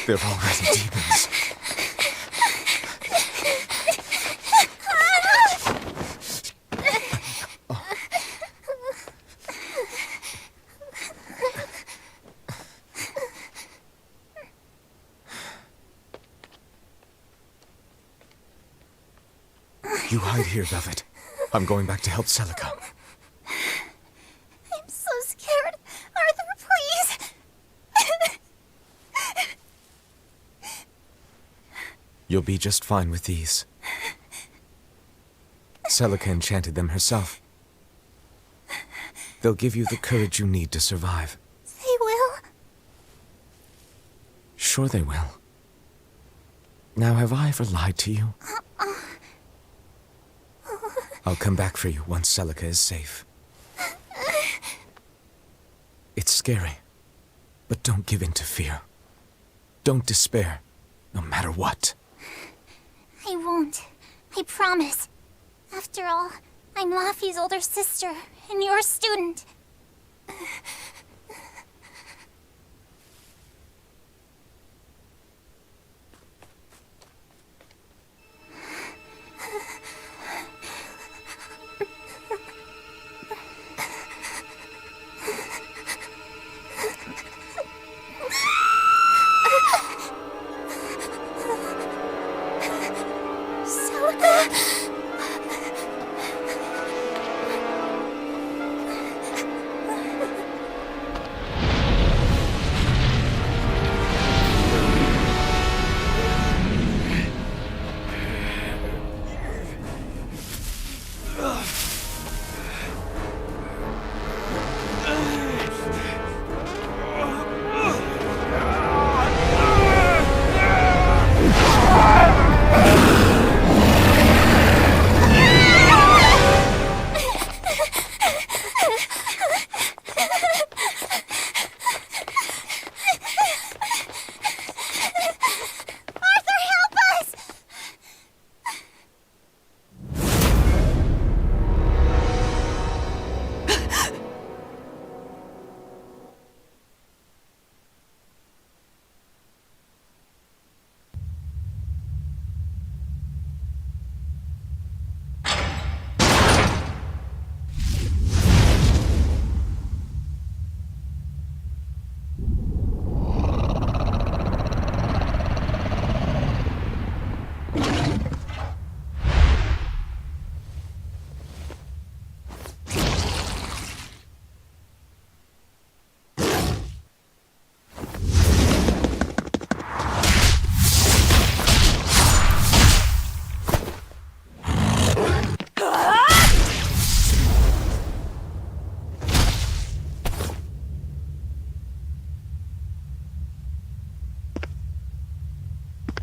They're all Ryzen demons. You hide here, Velvet. I'm going back to help Celica. I'm so scared. Arthur, please. You'll be just fine with these. Celica enchanted them herself. They'll give you the courage you need to survive. They will? Sure they will. Now, have I ever lied to you? I'll come back for you once Celica is safe. It's scary, but don't give in to fear. Don't despair, no matter what. I won't. I promise. After all, I'm Laffy's older sister, and your student.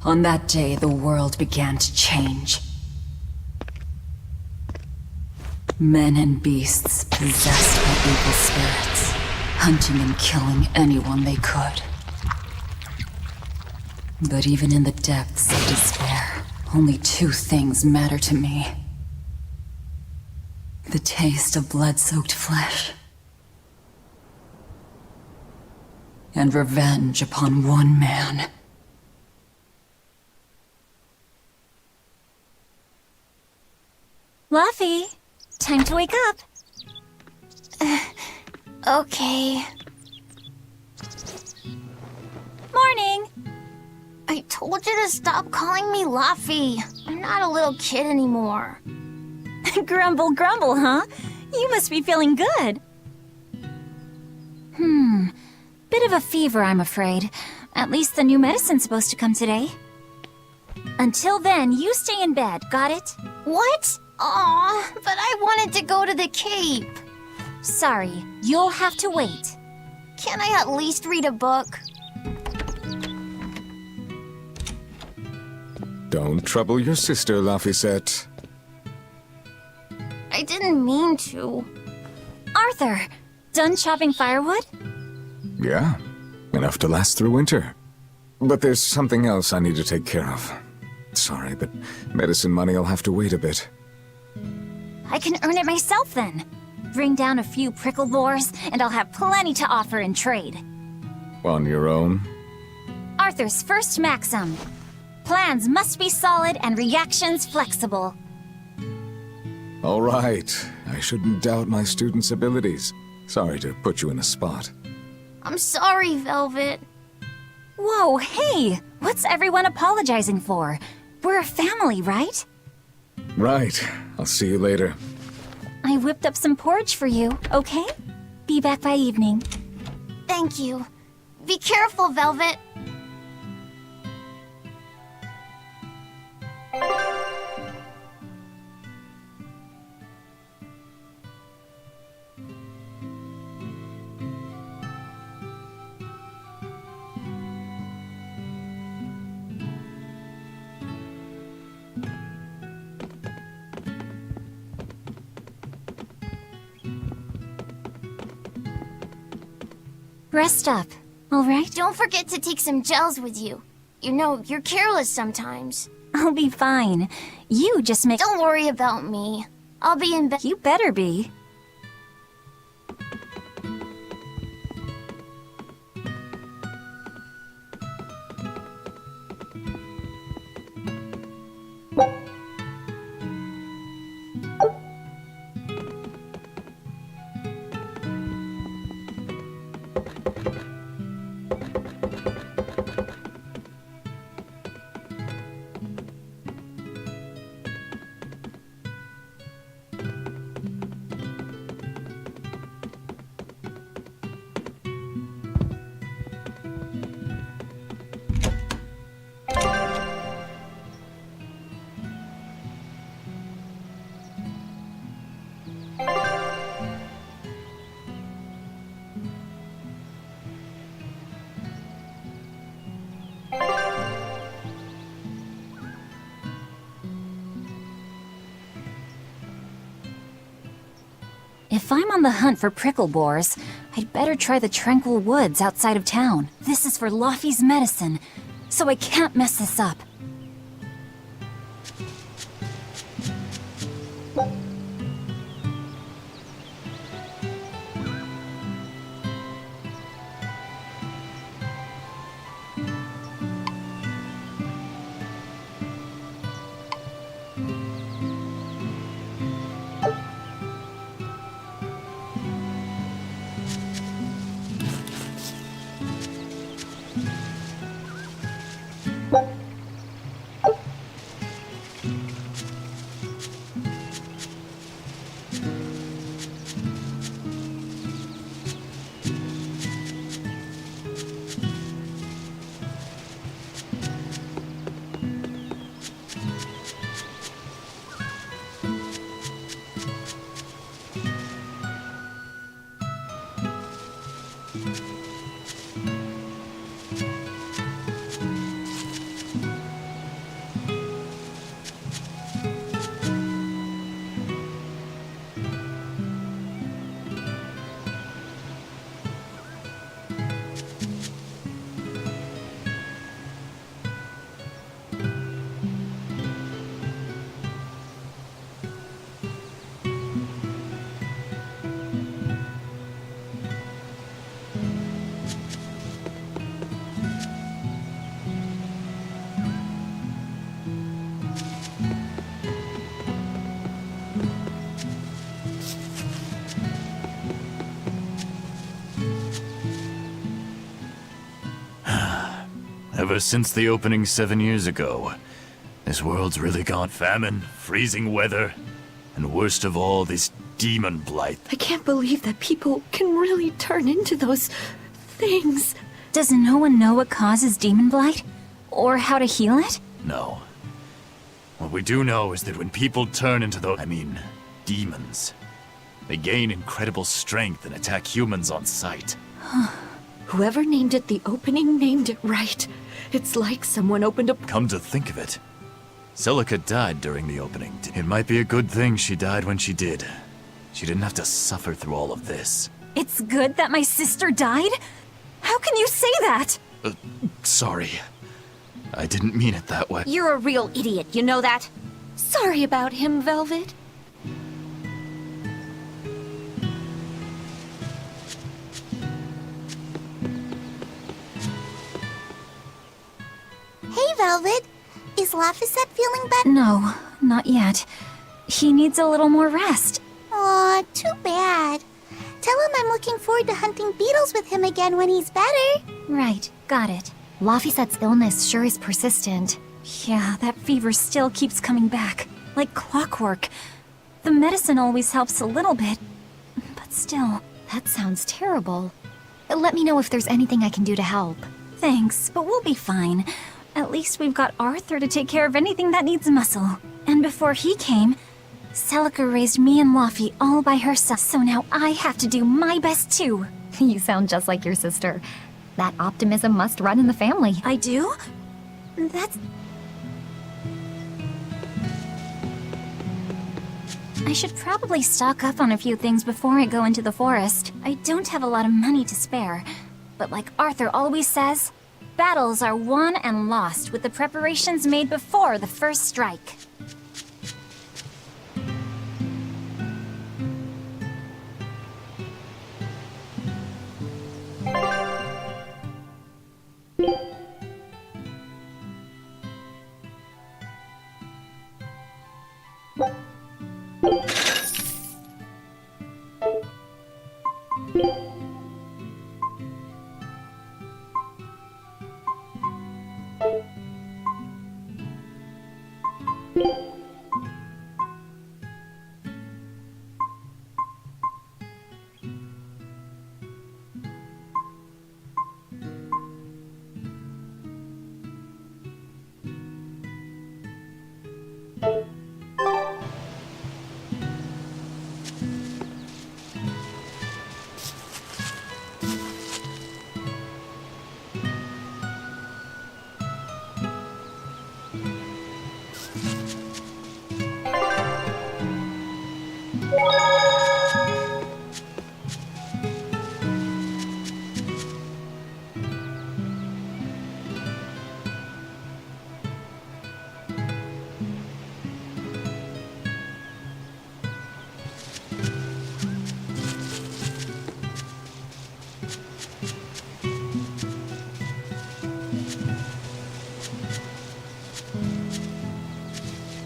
On that day, the world began to change. Men and beasts possessed by evil spirits, hunting and killing anyone they could. But even in the depths of despair, only two things matter to me. The taste of blood-soaked flesh, and revenge upon one man. Luffy, time to wake up. Okay. Morning. I told you to stop calling me Luffy. I'm not a little kid anymore. Grumble, grumble, huh? You must be feeling good. Bit of a fever, I'm afraid. At least the new medicine's supposed to come today. Until then, you stay in bed, got it? What? Aw, but I wanted to go to the Cape. Sorry, you'll have to wait. Can I at least read a book? Don't trouble your sister, Laphicet. I didn't mean to. Arthur, done chopping firewood? Yeah, enough to last through winter. But there's something else I need to take care of. Sorry, but medicine money'll have to wait a bit. I can earn it myself then. Bring down a few prickle boars, and I'll have plenty to offer in trade. On your own? Arthur's first maxim. Plans must be solid and reactions flexible. All right. I shouldn't doubt my student's abilities. Sorry to put you in a spot. I'm sorry, Velvet. Whoa, hey! What's everyone apologizing for? We're a family, right? Right. I'll see you later. I whipped up some porridge for you, okay? Be back by evening. Thank you. Be careful, Velvet. Rest up, all right? Don't forget to take some gels with you. You know, you're careless sometimes. I'll be fine. You just make... Don't worry about me. I'll be in bed. You better be. If I'm on the hunt for prickle boars, I'd better try the tranquil woods outside of town. This is for Luffy's medicine, so I can't mess this up. Ever since the opening 7 years ago, this world's really gone famine, freezing weather, and worst of all, this demon blight. I can't believe that people can really turn into those things. Does no one know what causes demon blight? Or how to heal it? No. What we do know is that when people turn into demons, they gain incredible strength and attack humans on sight. Whoever named it the opening named it right. It's like someone opened a... Come to think of it, Celica died during the opening. It might be a good thing she died when she did. She didn't have to suffer through all of this. It's good that my sister died? How can you say that? Sorry. I didn't mean it that way. You're a real idiot, you know that? Sorry about him, Velvet. Hey, Velvet. Is Laphicet feeling better? No, not yet. He needs a little more rest. Aw, too bad. Tell him I'm looking forward to hunting beetles with him again when he's better. Right, got it. Laphicet's illness sure is persistent. Yeah, that fever still keeps coming back. Like clockwork. The medicine always helps a little bit. But still. That sounds terrible. Let me know if there's anything I can do to help. Thanks, but we'll be fine. At least we've got Arthur to take care of anything that needs muscle. And before he came, Celica raised me and Laffy all by herself, so now I have to do my best too. You sound just like your sister. That optimism must run in the family. I do? That's... I should probably stock up on a few things before I go into the forest. I don't have a lot of money to spare. But like Arthur always says, battles are won and lost with the preparations made before the first strike.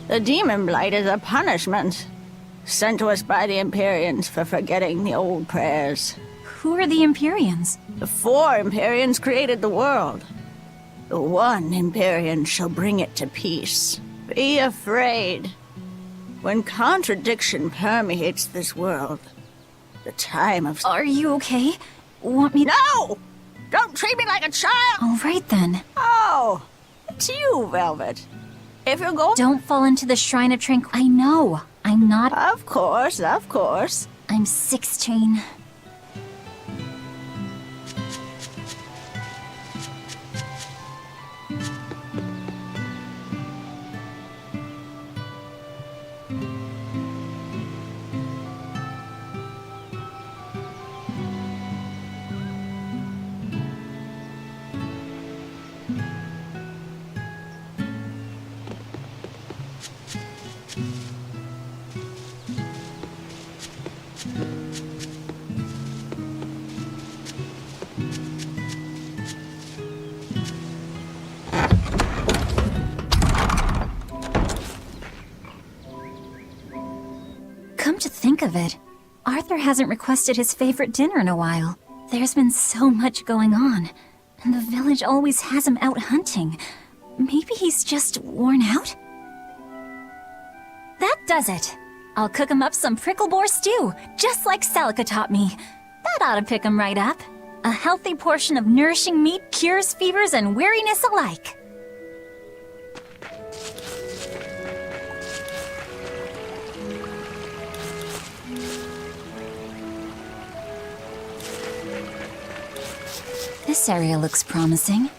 The demon blight is a punishment sent to us by the Empyreans for forgetting the old prayers. Who are the Empyreans? The 4 Empyreans created the world. The 1 Empyrean shall bring it to peace. Be afraid. When contradiction permeates this world, the time of... Are you okay? Want me to... No! Don't treat me like a child! All right then. Oh, it's you, Velvet. If you're going... Don't fall into the Shrine of Tranquility. I know. I'm not... Of course, of course. I'm 16. Come to think of it, Arthur hasn't requested his favorite dinner in a while. There's been so much going on. And the village always has him out hunting. Maybe he's just worn out? That does it! I'll cook him up some prickle boar stew, just like Celica taught me. That ought to pick him right up. A healthy portion of nourishing meat cures fevers and weariness alike. This area looks promising.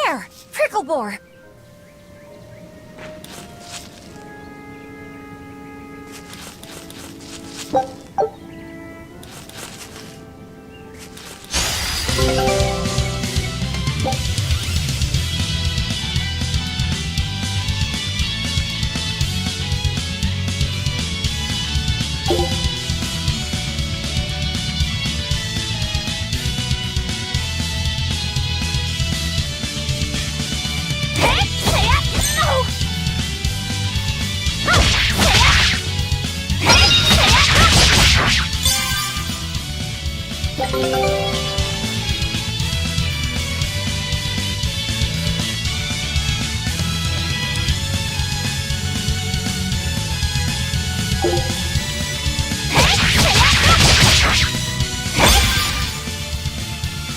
There! Prickle boar!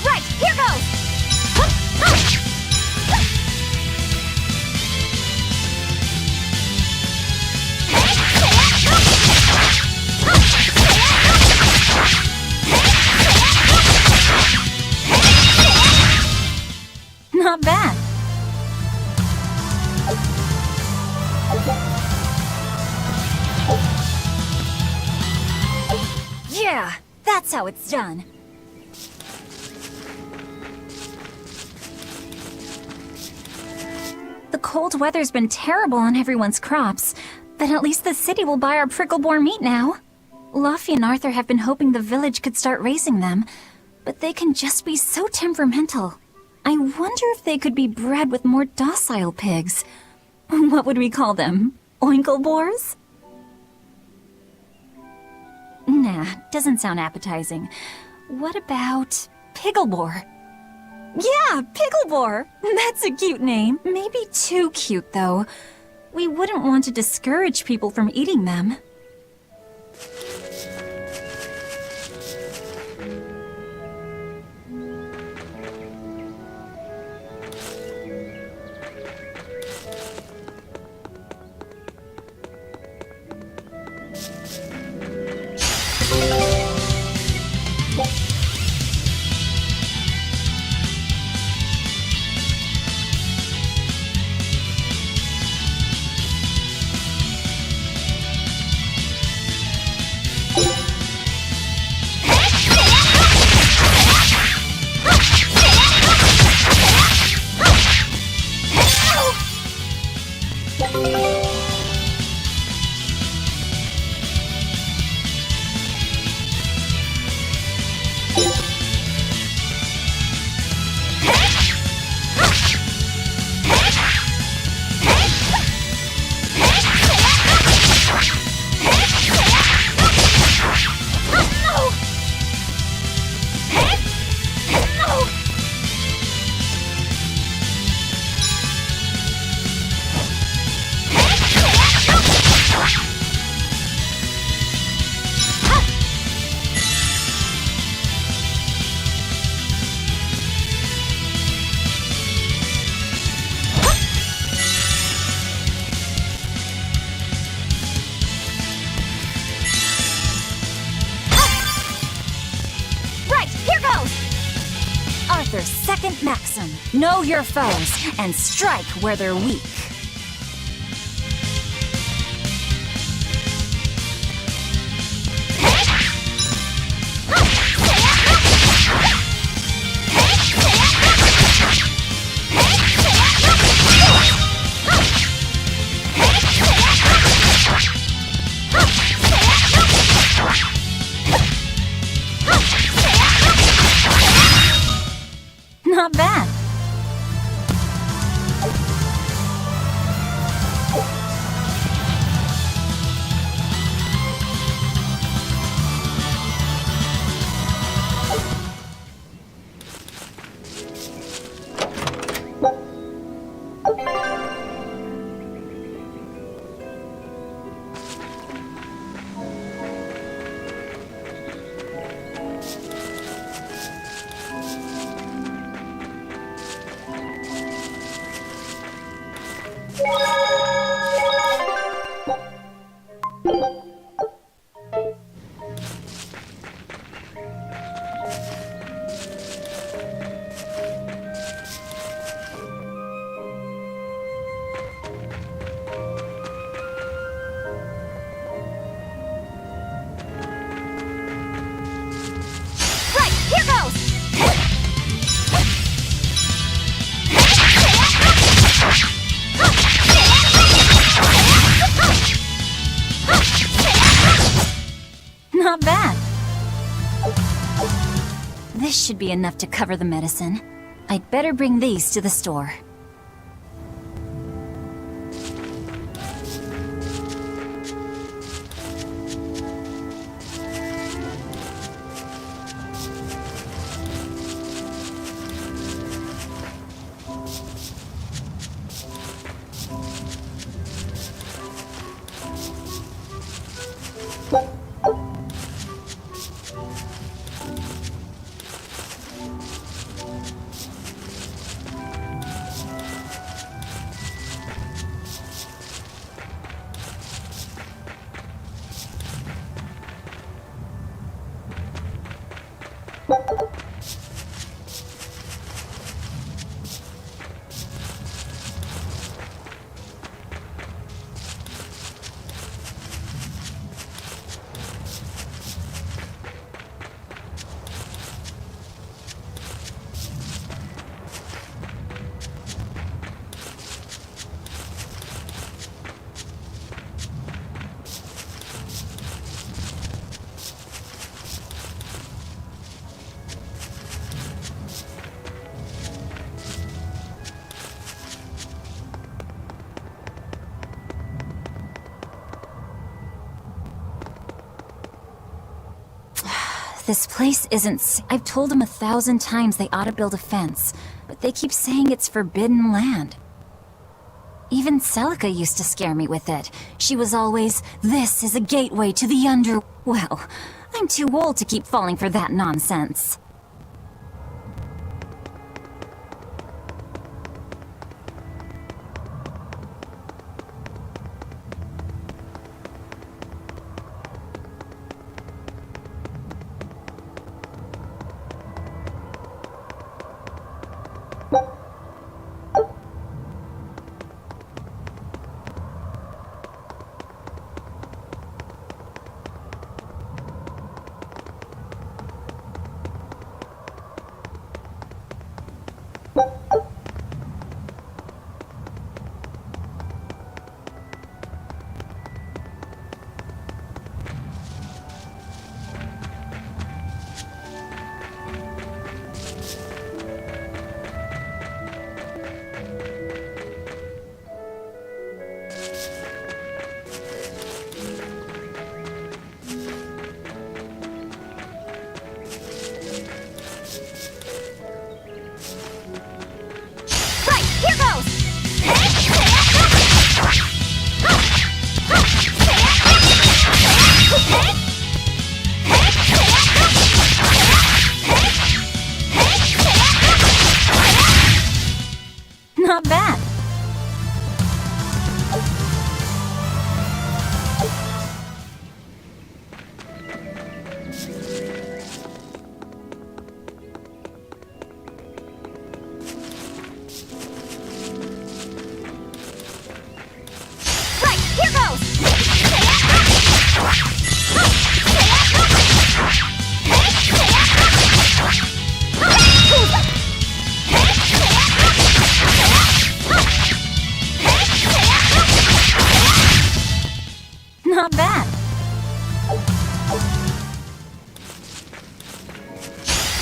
Right, here goes! Not bad. Yeah, that's how it's done. The cold weather's been terrible on everyone's crops, but at least the city will buy our prickle boar meat now. Luffy and Arthur have been hoping the village could start raising them, but they can just be so temperamental. I wonder if they could be bred with more docile pigs. What would we call them? Oinkle boars? Nah, doesn't sound appetizing. What about Picklebore? Yeah, Picklebore! That's a cute name. Maybe too cute, though. We wouldn't want to discourage people from eating them. Arthur's second maxim, know your foes and strike where they're weak. Not bad. This should be enough to cover the medicine. I'd better bring these to the store. This place isn't I've told them 1,000 times they ought to build a fence, but they keep saying it's forbidden land. Even Celica used to scare me with it. She was always, "This is a gateway to the under..." Well, I'm too old to keep falling for that nonsense. Not bad. Right, here goes! Not bad.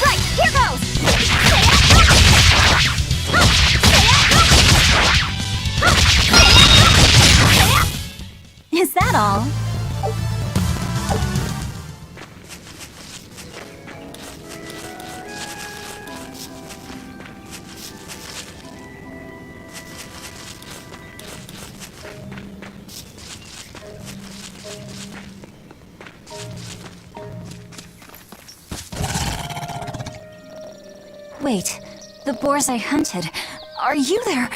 Right, here goes! Is that all? Wait, the boars I hunted. Are you there?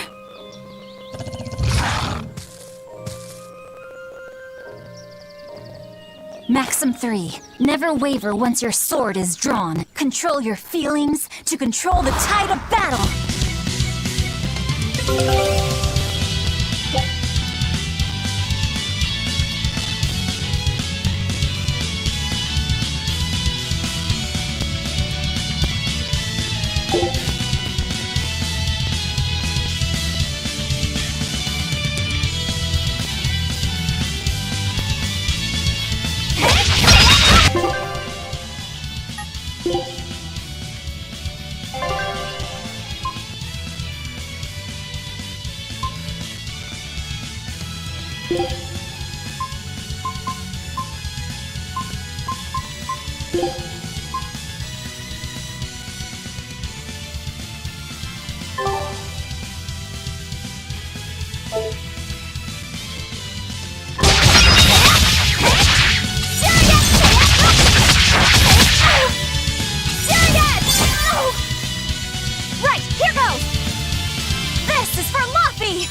Maxim 3. Never waver once your sword is drawn. Control your feelings to control the tide of battle. Right, here goes! This is for Luffy!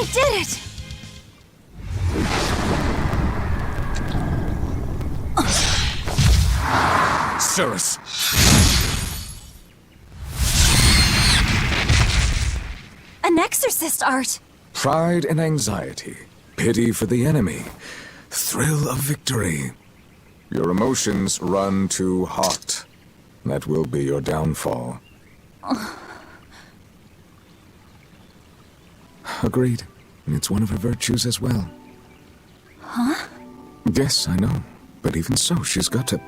I did it! Cirrus! An exorcist art! Pride and anxiety, pity for the enemy, thrill of victory. Your emotions run too hot. That will be your downfall. Agreed. It's one of her virtues as well. Huh? Yes, I know. But even so, she's got to...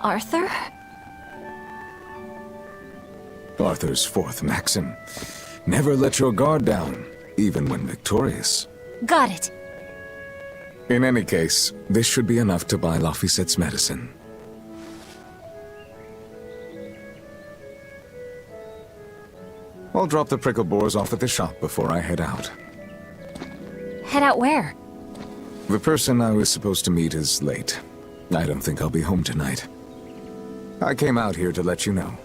Arthur? Arthur's fourth maxim. Never let your guard down, even when victorious. Got it. In any case, this should be enough to buy Lafisette's medicine. I'll drop the prickle bores off at the shop before I head out. Head out where? The person I was supposed to meet is late. I don't think I'll be home tonight. I came out here to let you know.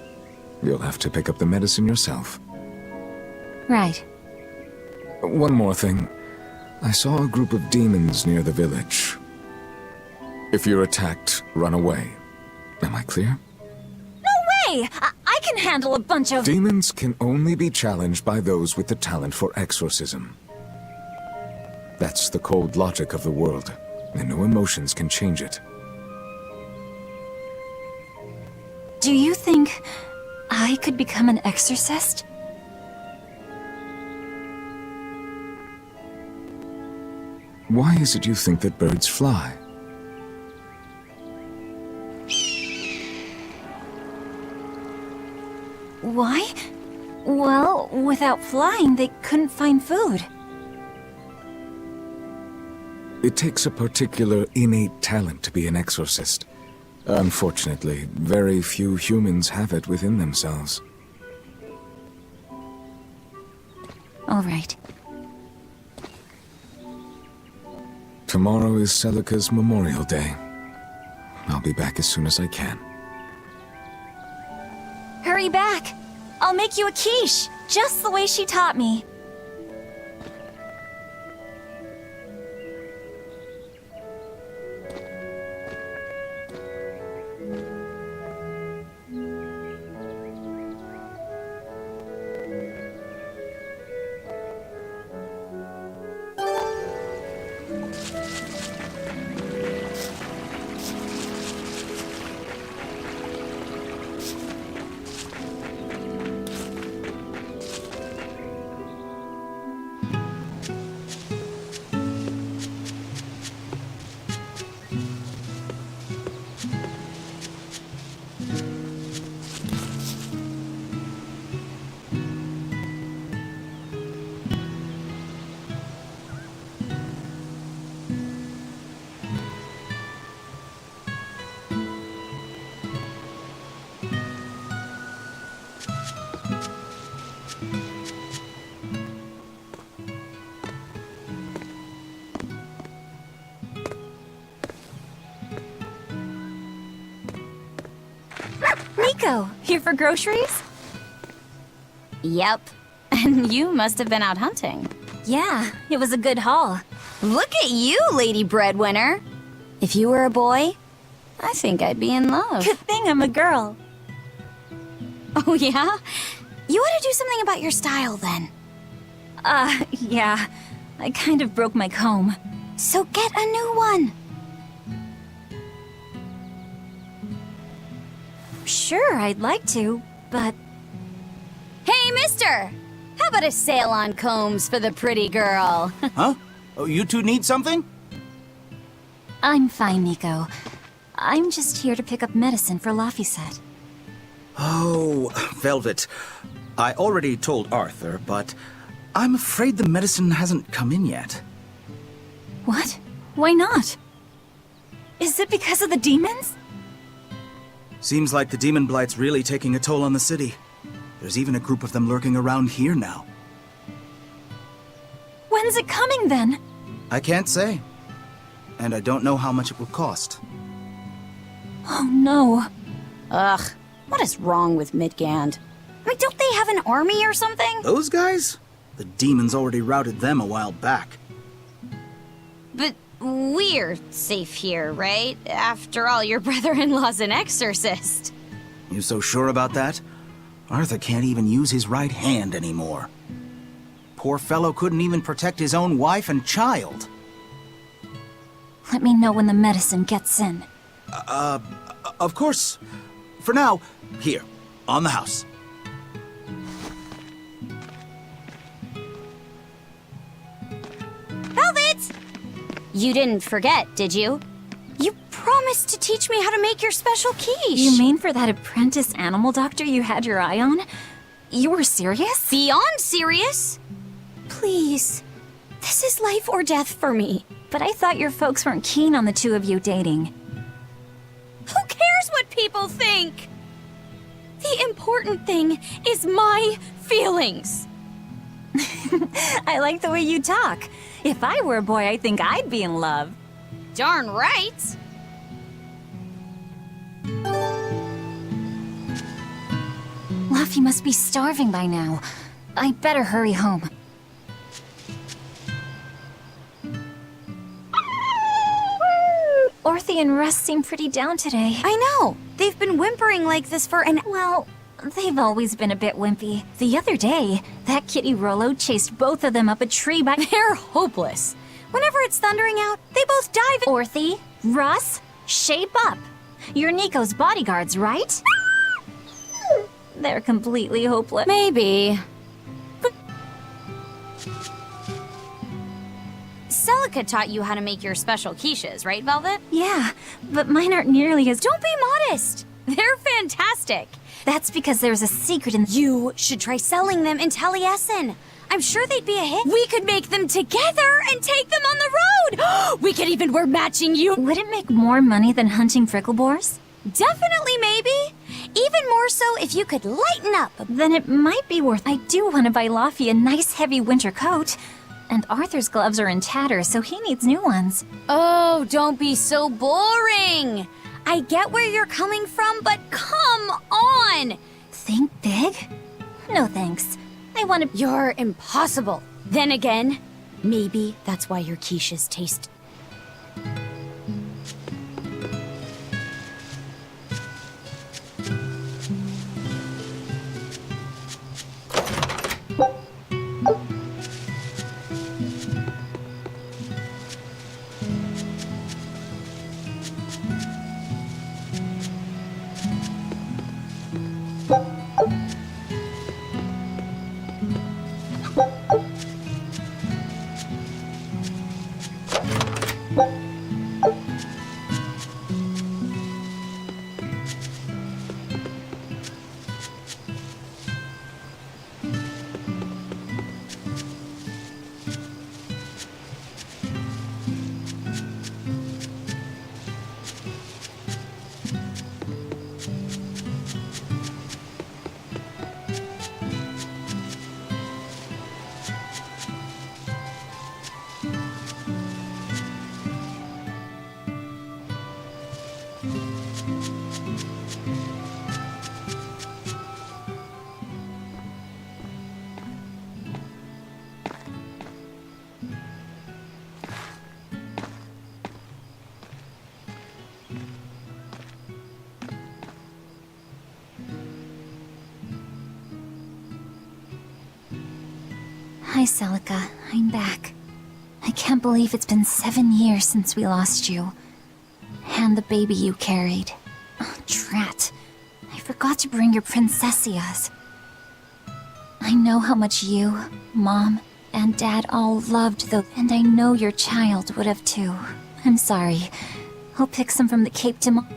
You'll have to pick up the medicine yourself. Right. One more thing. I saw a group of demons near the village. If you're attacked, run away. Am I clear? Hey! I can handle a bunch of... Demons can only be challenged by those with the talent for exorcism. That's the cold logic of the world, and no emotions can change it. Do you think I could become an exorcist? Why is it you think that birds fly? Why? Well, without flying, they couldn't find food. It takes a particular innate talent to be an exorcist. Unfortunately, very few humans have it within themselves. All right. Tomorrow is Celica's Memorial Day. I'll be back as soon as I can. Hurry back! I'll make you a quiche, just the way she taught me. Nico, here for groceries? Yep. And you must have been out hunting. Yeah, it was a good haul. Look at you, lady breadwinner. If you were a boy, I think I'd be in love. Good thing I'm a girl. Oh, yeah? You ought to do something about your style, then. Yeah. I kind of broke my comb. So get a new one. Sure, I'd like to, but... Hey, mister! How about a sale on combs for the pretty girl? Huh? Oh, you two need something? I'm fine, Nico. I'm just here to pick up medicine for Laphicet. Oh, Velvet. I already told Arthur, but I'm afraid the medicine hasn't come in yet. What? Why not? Is it because of the demons? Seems like the demon blight's really taking a toll on the city. There's even a group of them lurking around here now. When's it coming then? I can't say. And I don't know how much it will cost. Oh no. Ugh, what is wrong with Midgand? I mean, don't they have an army or something? Those guys? The demons already routed them a while back. But we're safe here, right? After all, your brother-in-law's an exorcist. You so sure about that? Arthur can't even use his right hand anymore. Poor fellow couldn't even protect his own wife and child. Let me know when the medicine gets in. Of course. For now, here, on the house. Velvet! You didn't forget, did you? You promised to teach me how to make your special quiche. You mean for that apprentice animal doctor you had your eye on? You were serious? Beyond serious? Please. This is life or death for me. But I thought your folks weren't keen on the two of you dating. Who cares what people think? The important thing is my feelings. I like the way you talk. If I were a boy, I think I'd be in love. Darn right. Laffy must be starving by now. I better hurry home. Orthe and Russ seem pretty down today. I know. They've been whimpering like this for an... Well, they've always been a bit wimpy. The other day, that kitty Rollo chased both of them up a tree by... They're hopeless. Whenever it's thundering out, they both dive in... Orthe, Russ, shape up. You're Nico's bodyguards, right? They're completely hopeless. Maybe. Celica taught you how to make your special quiches, right, Velvet? Yeah, but mine aren't nearly as... Don't be modest! They're fantastic! That's because there's a secret in... You should try selling them in Taliesin. I'm sure they'd be a hit. We could make them together and take them on the road! We could even wear matching Would it make more money than hunting fricklebores? Definitely, maybe. Even more so if you could lighten up. Then it might be worth... I do want to buy Laffy a nice heavy winter coat. And Arthur's gloves are in tatters, so he needs new ones. Oh, don't be so boring. I get where you're coming from, but come on. Think big? No thanks. I want to... You're impossible. Then again, maybe that's why your quiches taste... Hi, Celica. I'm back. I can't believe it's been 7 years since we lost you. And the baby you carried. Oh, drat. I forgot to bring your princessias. I know how much you, Mom, and Dad all loved those, and I know your child would have too. I'm sorry. I'll pick some from the Cape tomorrow.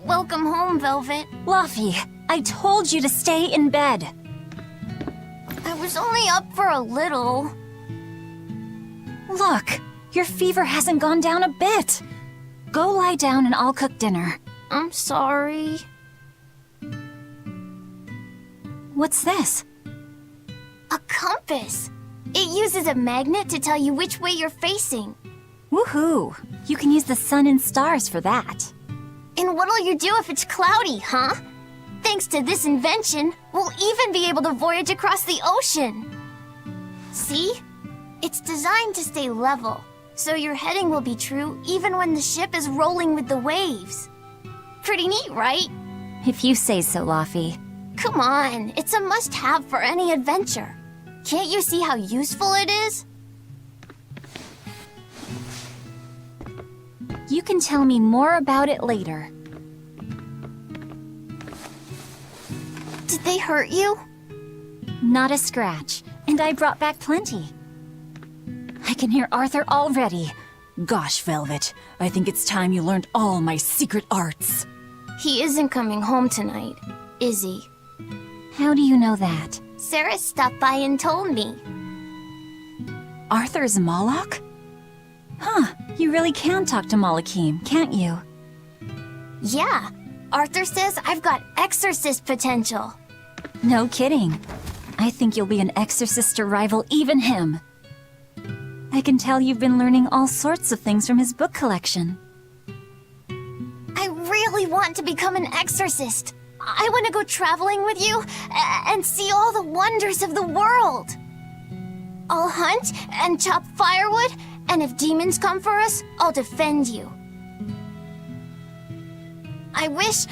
Welcome home, Velvet. Luffy, I told you to stay in bed. I was only up for a little. Look, your fever hasn't gone down a bit. Go lie down and I'll cook dinner. I'm sorry. What's this? A compass. It uses a magnet to tell you which way you're facing. Woohoo! You can use the sun and stars for that. And what'll you do if it's cloudy, huh? Thanks to this invention, we'll even be able to voyage across the ocean. See? It's designed to stay level, so your heading will be true even when the ship is rolling with the waves. Pretty neat, right? If you say so, Luffy. Come on, it's a must-have for any adventure. Can't you see how useful it is? You can tell me more about it later. Did they hurt you? Not a scratch, and I brought back plenty. I can hear Arthur already. Gosh, Velvet, I think it's time you learned all my secret arts. He isn't coming home tonight, is he? How do you know that? Sarah stopped by and told me. Arthur's Moloch? Huh, you really can talk to Malakim, can't you? Yeah, Arthur says I've got exorcist potential. No kidding. I think you'll be an exorcist to rival even him. I can tell you've been learning all sorts of things from his book collection. I really want to become an exorcist. I want to go traveling with you and see all the wonders of the world. I'll hunt and chop firewood, and if demons come for us, I'll defend you. I wish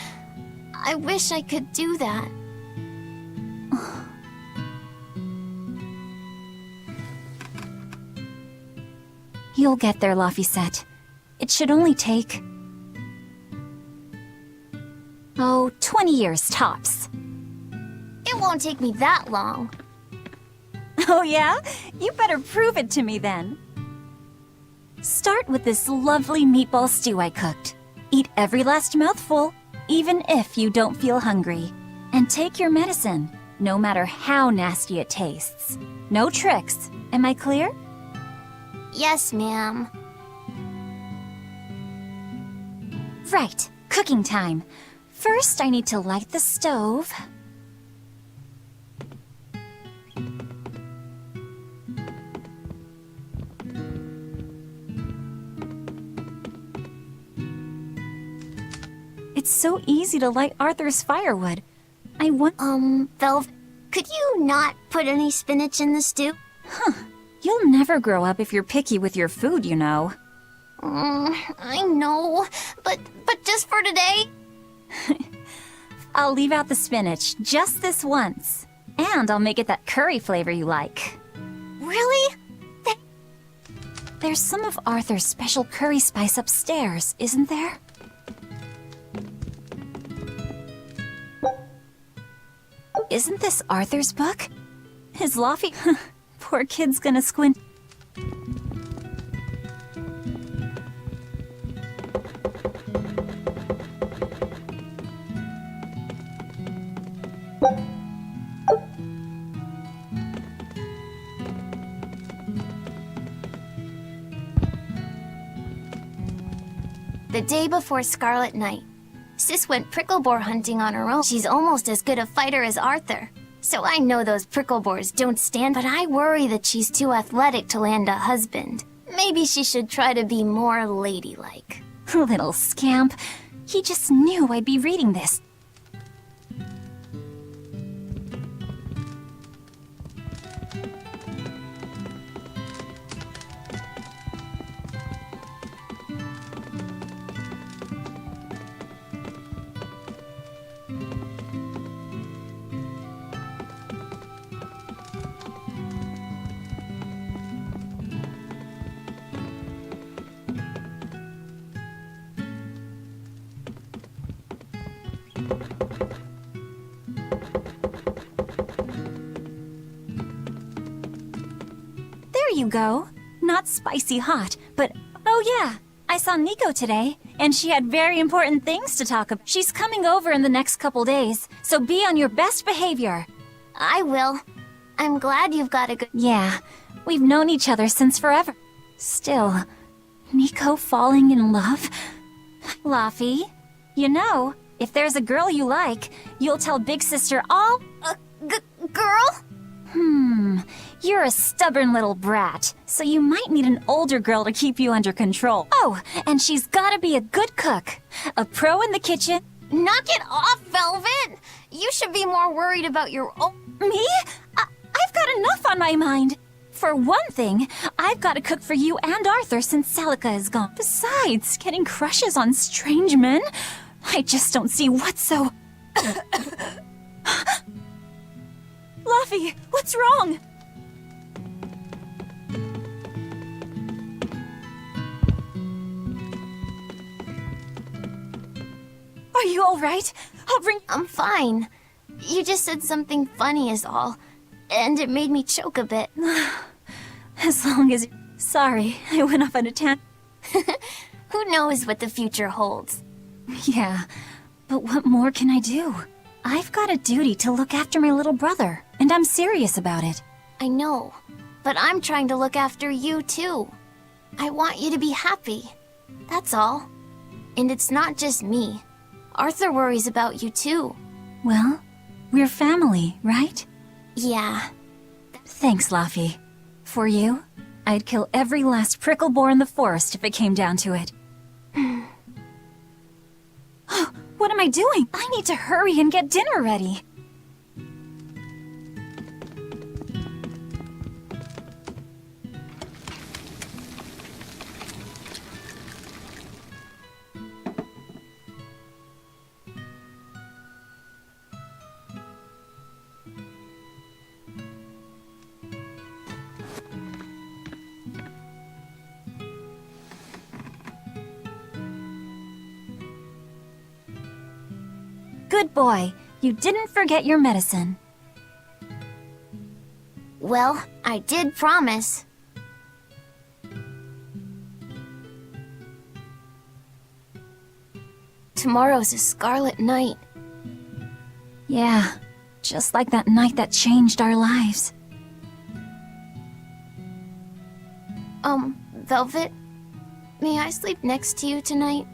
I could do that. You'll get there, Laphicet. It should only take... 20 years tops. It won't take me that long. Oh yeah? You better prove it to me then. Start with this lovely meatball stew I cooked. Eat every last mouthful, even if you don't feel hungry. And take your medicine, no matter how nasty it tastes. No tricks. Am I clear? Yes, ma'am. Right, cooking time. First, I need to light the stove. It's so easy to light Arthur's firewood. I want... Velvet, could you not put any spinach in the stew? You'll never grow up if you're picky with your food, you know. I know, but just for today? I'll leave out the spinach just this once. And I'll make it that curry flavor you like. Really? There's some of Arthur's special curry spice upstairs, isn't there? Isn't this Arthur's book? His Laffy... Poor kid's gonna squint. The day before Scarlet Night, Sis went prickleboar hunting on her own. She's almost as good a fighter as Arthur. So I know those prickleboars don't stand, but I worry that she's too athletic to land a husband. Maybe she should try to be more ladylike. Little scamp. He just knew I'd be reading this. you go. Not spicy hot, but oh yeah, I saw Nico today, and she had very important things to talk about. She's coming over in the next couple days, so be on your best behavior. I will. I'm glad you've got a good... Yeah, we've known each other since forever. Still, Nico falling in love? Laffy, you know, if there's a girl you like, you'll tell Big Sister all... Girl? You're a stubborn little brat, so you might need an older girl to keep you under control. Oh, and she's gotta be a good cook. A pro in the kitchen. Knock it off, Velvet! You should be more worried about your own... Me? I've got enough on my mind. For one thing, I've got to cook for you and Arthur since Celica is gone. Besides, getting crushes on strange men? I just don't see what's so... Laffy, what's wrong? Are you all right? I'm fine. You just said something funny is all, and it made me choke a bit. As long as... Sorry, I went off on a tangent. Who knows what the future holds? Yeah, but what more can I do? I've got a duty to look after my little brother, and I'm serious about it. I know, but I'm trying to look after you too. I want you to be happy. That's all. And it's not just me. Arthur worries about you too. Well, we're family, right? Yeah. Thanks, Laffy. For you, I'd kill every last prickle boar in the forest if it came down to it. What am I doing? I need to hurry and get dinner ready. Good boy. You didn't forget your medicine. Well, I did promise. Tomorrow's a scarlet night. Yeah, just like that night that changed our lives. Velvet? May I sleep next to you tonight?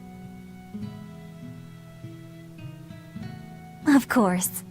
Of course.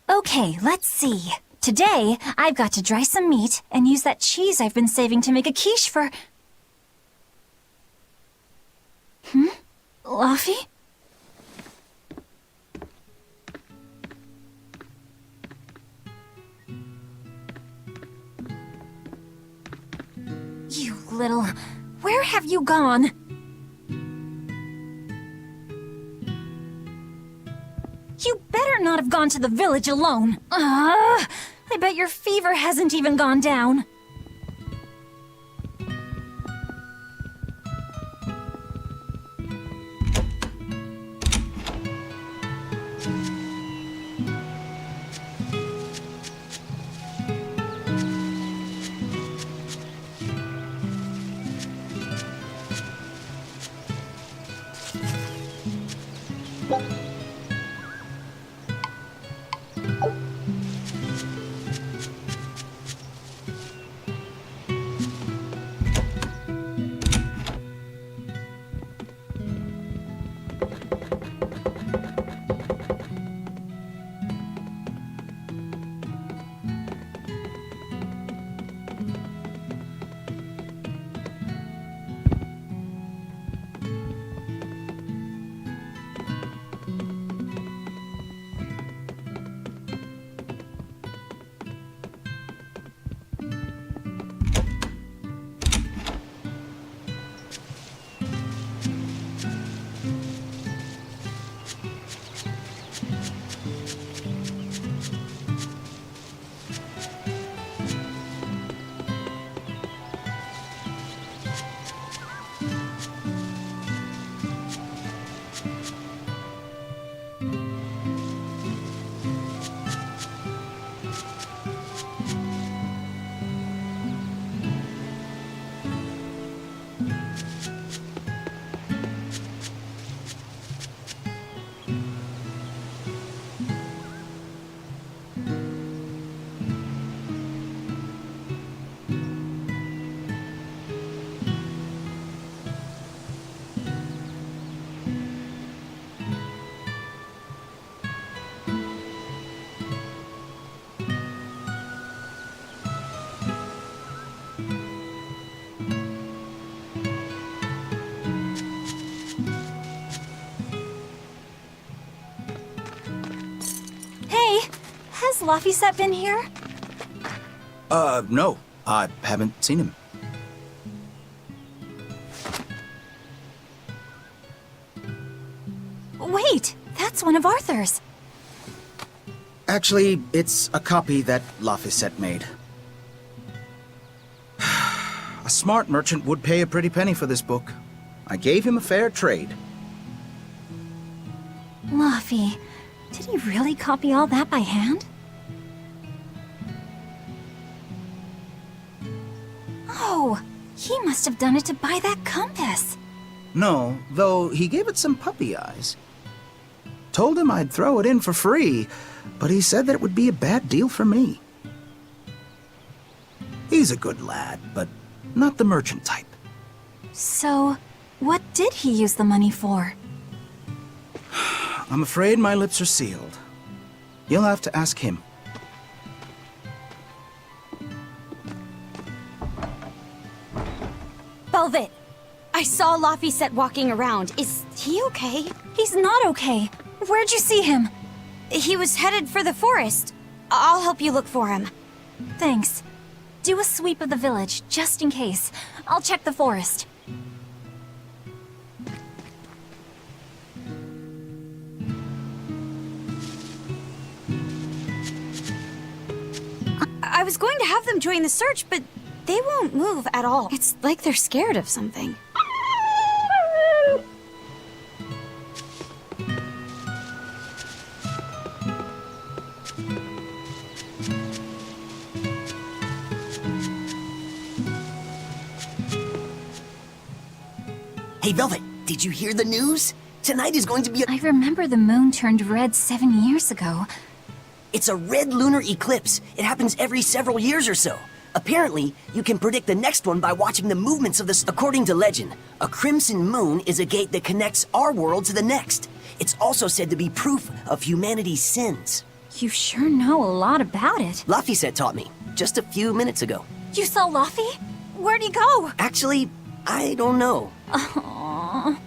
Okay, let's see. Today, I've got to dry some meat and use that cheese I've been saving to make a quiche for... Laffy? You little... Where have you gone? You better not have gone to the village alone. I bet your fever hasn't even gone down. Laphicet been here? No. I haven't seen him. Wait, that's one of Arthur's. Actually, it's a copy that Laphicet made. A smart merchant would pay a pretty penny for this book. I gave him a fair trade. Laphi, did he really copy all that by hand? Oh, he must have done it to buy that compass. No, though he gave it some puppy eyes. Told him I'd throw it in for free, but he said that it would be a bad deal for me. He's a good lad, but not the merchant type. So, what did he use the money for? I'm afraid my lips are sealed. You'll have to ask him. Velvet, I saw Laphicet walking around. Is he okay? He's not okay. Where'd you see him? He was headed for the forest. I'll help you look for him. Thanks. Do a sweep of the village, just in case. I'll check the forest. I was going to have them join the search, but they won't move at all. It's like they're scared of something. Hey, Velvet, did you hear the news? Tonight is going to be I remember the moon turned red 7 years ago. It's a red lunar eclipse. It happens every several years or so. Apparently, you can predict the next one by watching the movements of According to legend, a crimson moon is a gate that connects our world to the next. It's also said to be proof of humanity's sins. You sure know a lot about it. Laphicet taught me, just a few minutes ago. You saw Laphi? Where'd he go? Actually, I don't know. Aww.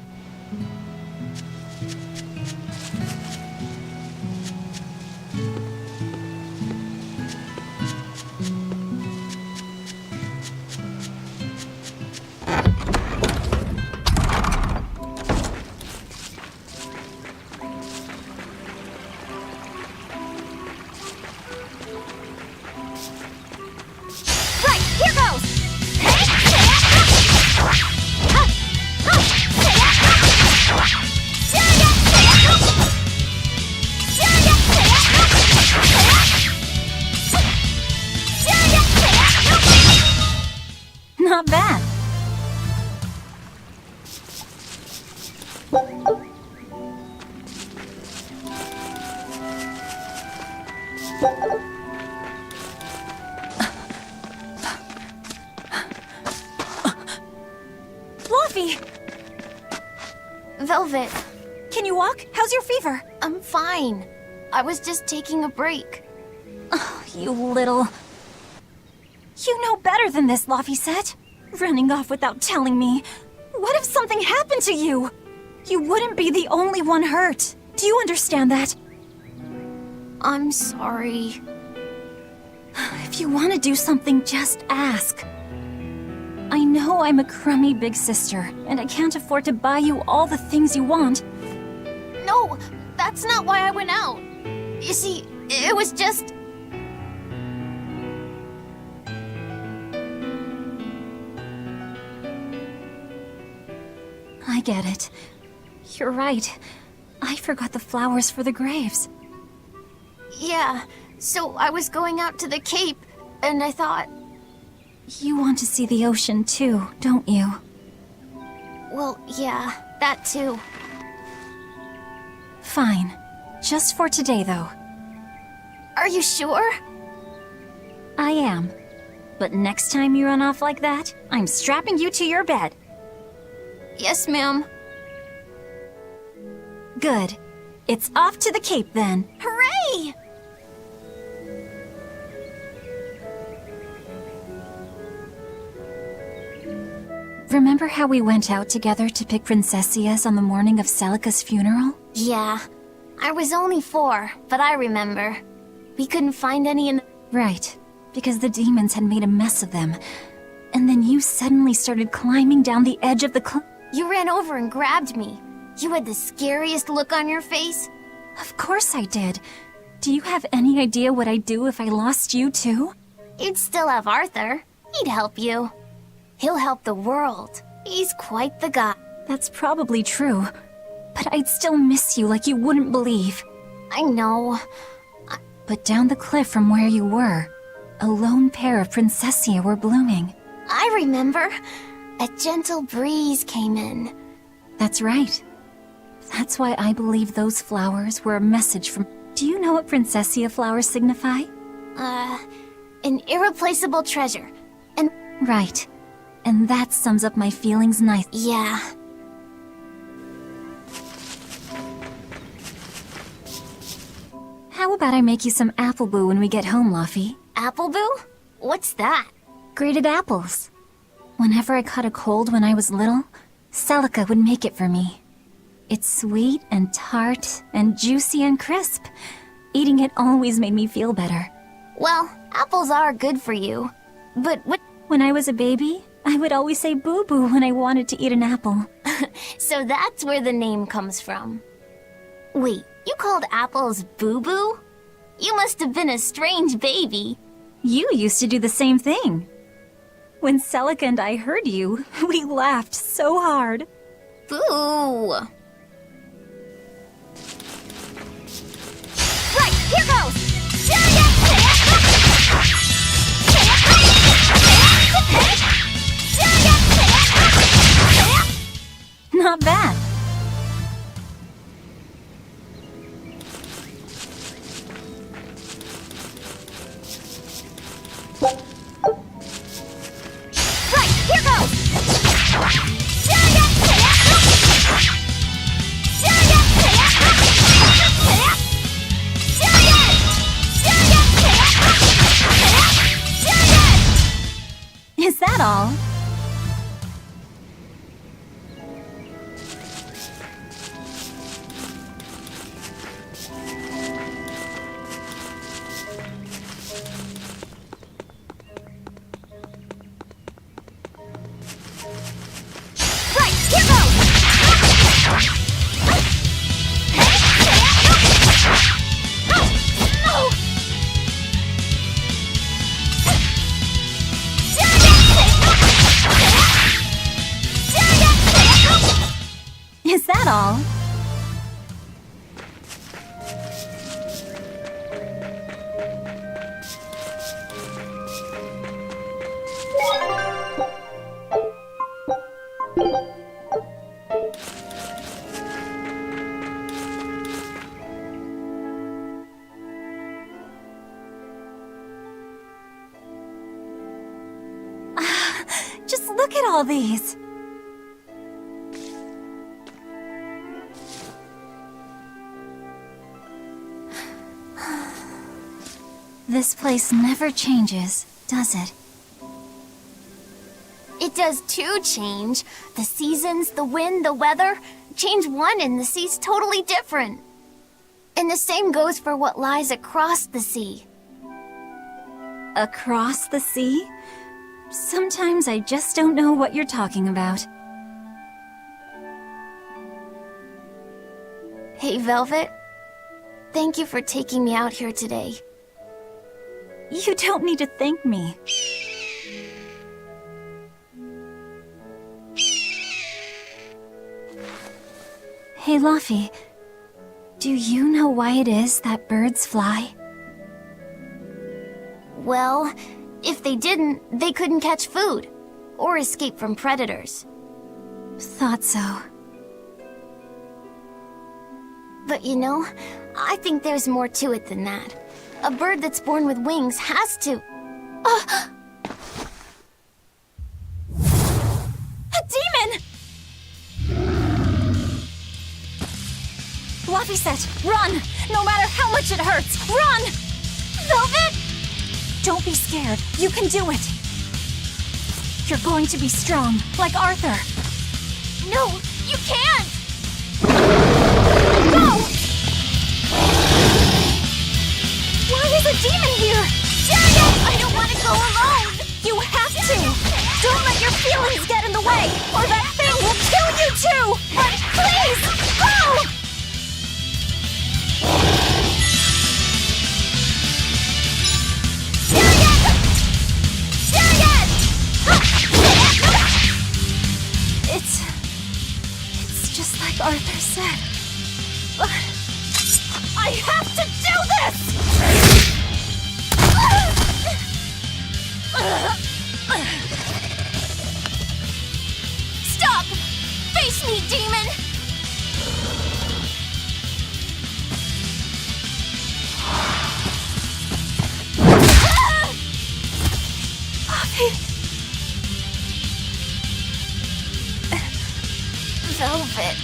Right, here goes! Not bad. Fluffy! Velvet, Can you walk? How's your fever? I'm fine. I was just taking a break. Oh, you little... You know better than this, Laphicet. Running off without telling me. What if something happened to you? You wouldn't be the only one hurt. Do you understand that? I'm sorry. If you want to do something, just ask. I know I'm a crummy big sister, and I can't afford to buy you all the things you want. No, that's not why I went out. You see, it was just... I get it. You're right. I forgot the flowers for the graves. Yeah, so I was going out to the Cape, and I thought... You want to see the ocean too, don't you? Well, yeah, that too. Fine. Just for today, though. Are you sure? I am. But next time you run off like that, I'm strapping you to your bed. Yes, ma'am. Good. It's off to the Cape then. Hooray! Remember how we went out together to pick princessias on the morning of Celica's funeral? Yeah. I was only 4, but I remember. We couldn't find any in the... Right, because the demons had made a mess of them. And then you suddenly started climbing down the edge of the cliff. You ran over and grabbed me. You had the scariest look on your face. Of course I did. Do you have any idea what I'd do if I lost you too? You'd still have Arthur. He'd help you. He'll help the world. He's quite the guy. That's probably true. But I'd still miss you like you wouldn't believe. I know. But down the cliff from where you were, a lone pair of Princessia were blooming. I remember. A gentle breeze came in. That's right. That's why I believe those flowers were a message from... Do you know what Princessia flowers signify? An irreplaceable treasure. And... Right. And that sums up my feelings nice. Yeah. How about I make you some apple boo when we get home, Luffy? Apple boo? What's that? Grated apples. Whenever I caught a cold when I was little, Celica would make it for me. It's sweet and tart and juicy and crisp. Eating it always made me feel better. Well, apples are good for you. But what... When I was a baby, I would always say boo-boo when I wanted to eat an apple. So that's where the name comes from. Wait, you called apples boo-boo? You must have been a strange baby. You used to do the same thing. When Celica and I heard you, we laughed so hard. Boo! Right, here goes! Not bad. Right, here goes! Is that all? Right, here goes! No! Is that all? Just look at all these. This place never changes, does it? It does too change. The seasons, the wind, the weather. Change one and the sea's totally different. And the same goes for what lies across the sea. Across the sea? Sometimes I just don't know what you're talking about. Hey, Velvet. Thank you for taking me out here today. You don't need to thank me. Hey, Luffy. Do you know why it is that birds fly? Well, if they didn't, they couldn't catch food or escape from predators. Thought so. But you know, I think there's more to it than that. A bird that's born with wings has to... A demon! Luffy said, run! No matter how much it hurts, run! Velvet! Don't be scared. You can do it. You're going to be strong, like Arthur. No, you can't! Go! Why is it demon here! Chariot! I don't want to go alone! You have to! Don't let your feelings get in the way, or that thing will kill you too! But please, go! Chariot! Chariot! It's just like Arthur said. But I have to do this! Stop! Face me, demon! Velvet.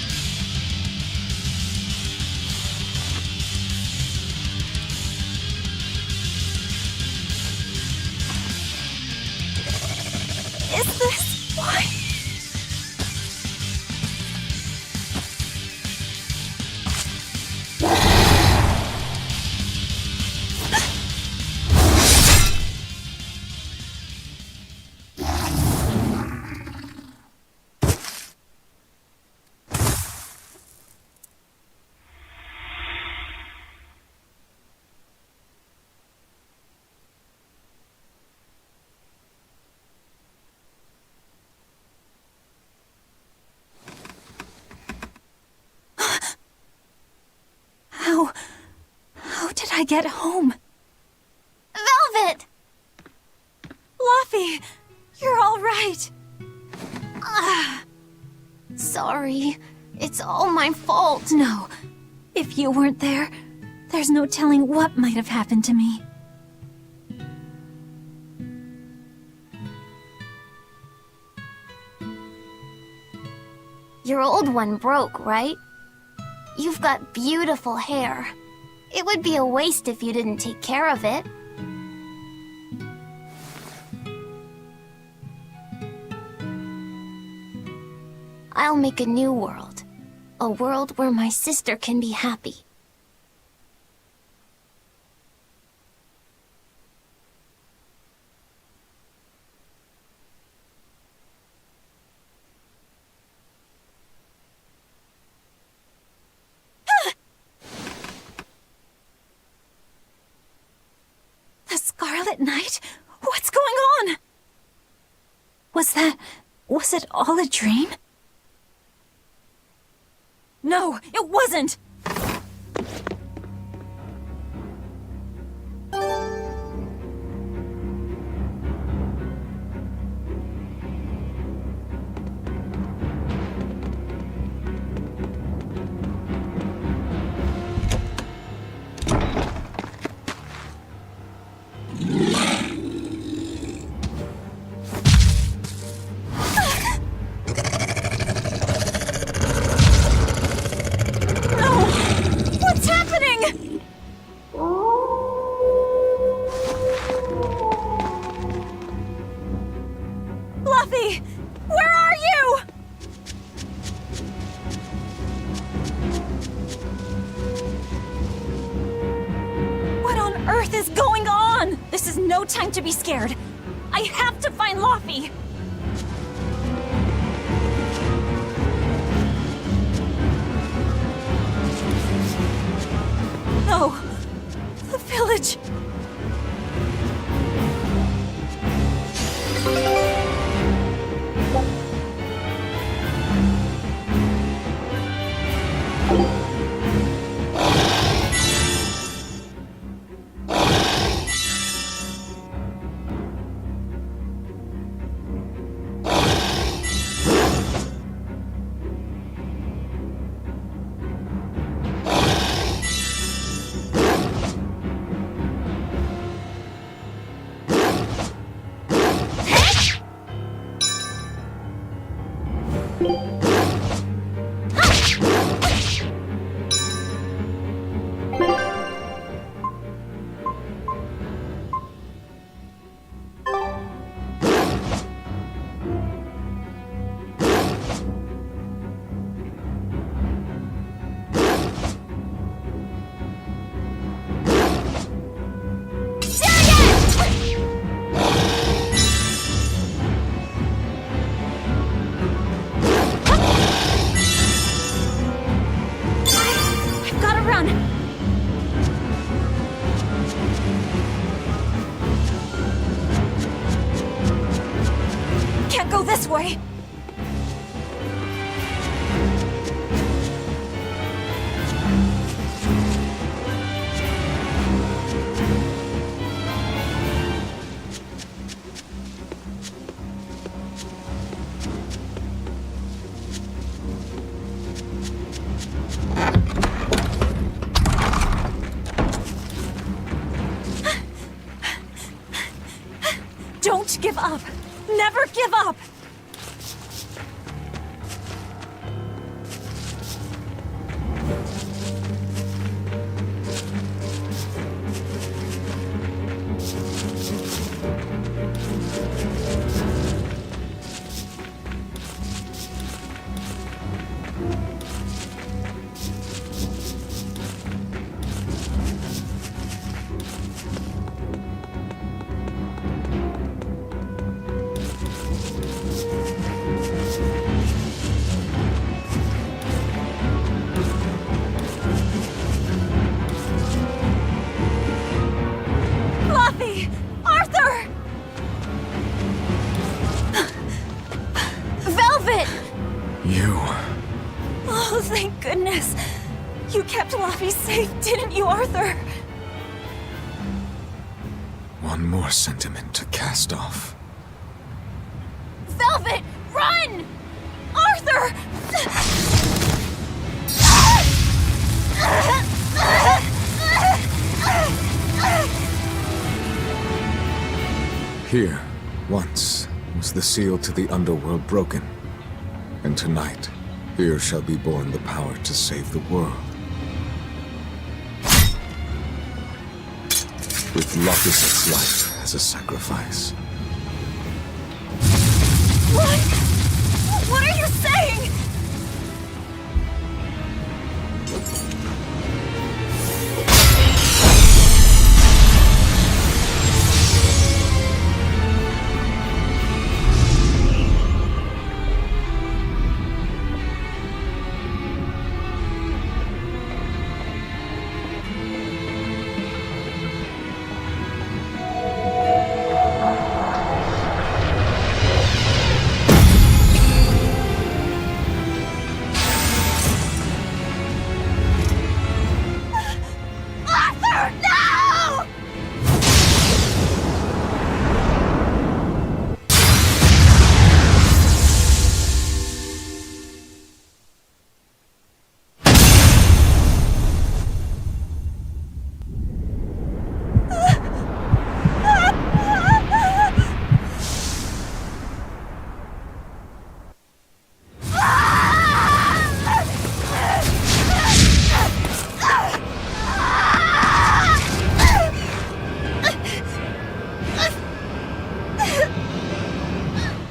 Is this why? How did I get home? Velvet! Luffy, you're all right. Sorry. It's all my fault. No, if you weren't there, there's no telling what might have happened to me. Your old one broke, right? You've got beautiful hair. It would be a waste if you didn't take care of it. I'll make a new world. A world where my sister can be happy. The Scarlet Knight? What's going on? Was it all a dream? No, it wasn't! Fluffy! Where are you? What on earth is going on? This is no time to be scared. I have to find Luffy. No, the village. can't go this way! Don't give up! Never give up! Oh, thank goodness. You kept Laffy safe, didn't you, Arthur? One more sentiment to cast off. Velvet, run! Arthur! Here, once, was the seal to the underworld broken. And tonight, here shall be born the power to save the world. With Lopus's life as a sacrifice. What? What are you saying?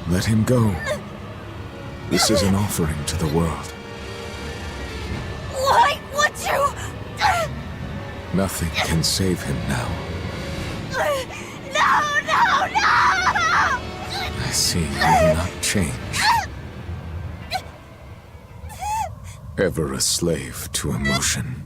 Let him go. This is an offering to the world. Why would you? Nothing can save him now. No, no, no! I see you will not change. Ever a slave to emotion.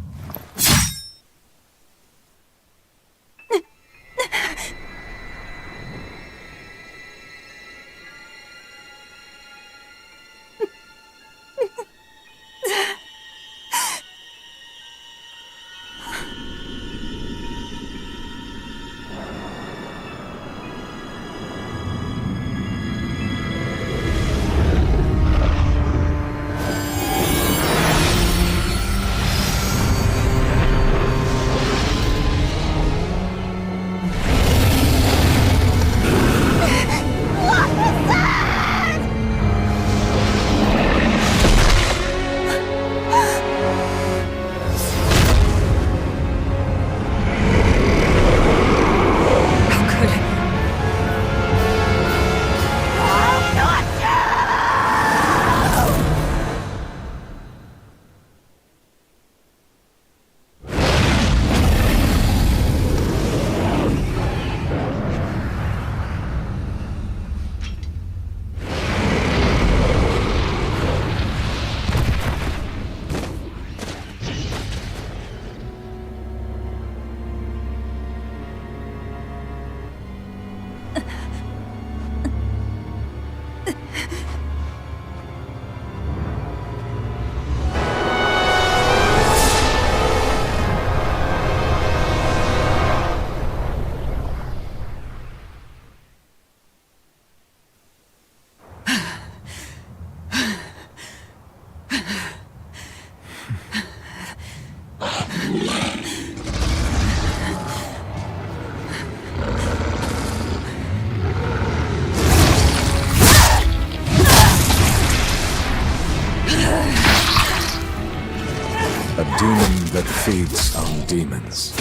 feeds on demons.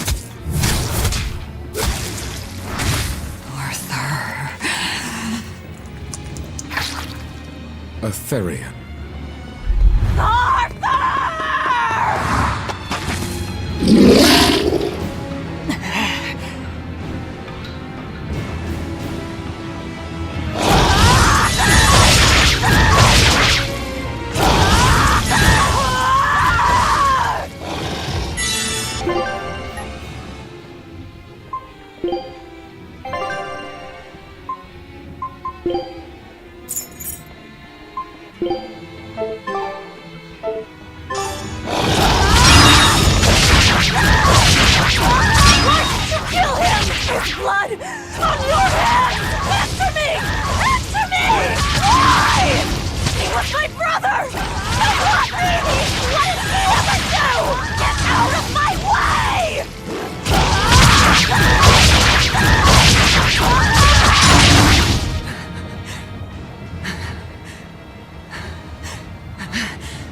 Arthur. A Therian.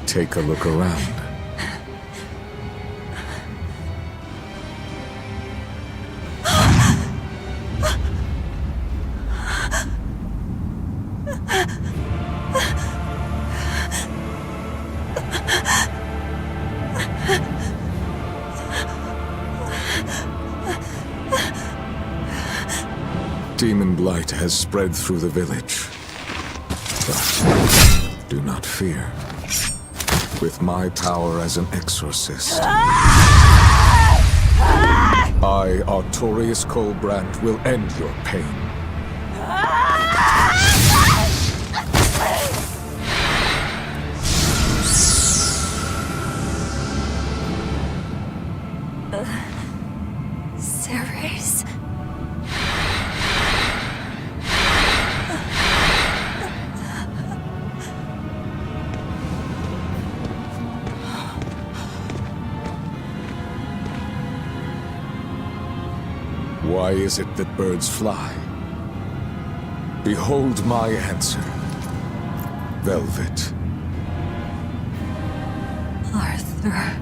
Take a look around. Demon blight has spread through the village. But do not fear. With my power as an exorcist, I, Artorius Colbrand, will end your pain. Ceres. Why is it that birds fly? Behold my answer. Velvet. Arthur.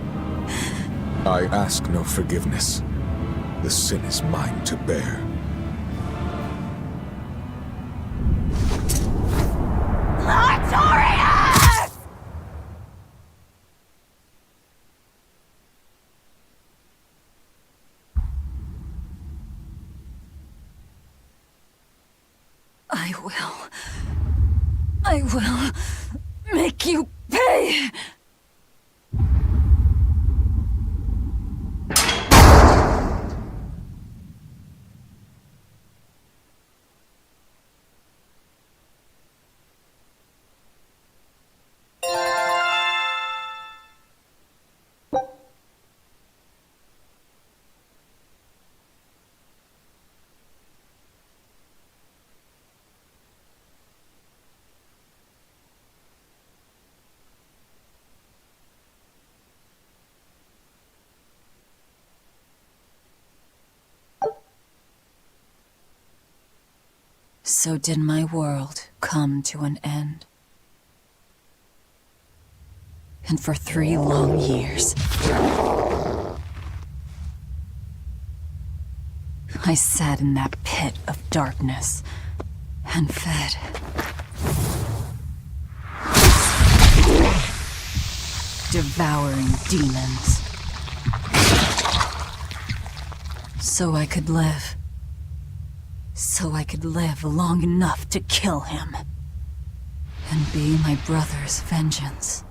I ask no forgiveness. The sin is mine to bear. I will make you pay! So did my world come to an end. And for 3 long years, I sat in that pit of darkness and fed. Devouring demons. So I could live. So I could live long enough to kill him. And be my brother's vengeance.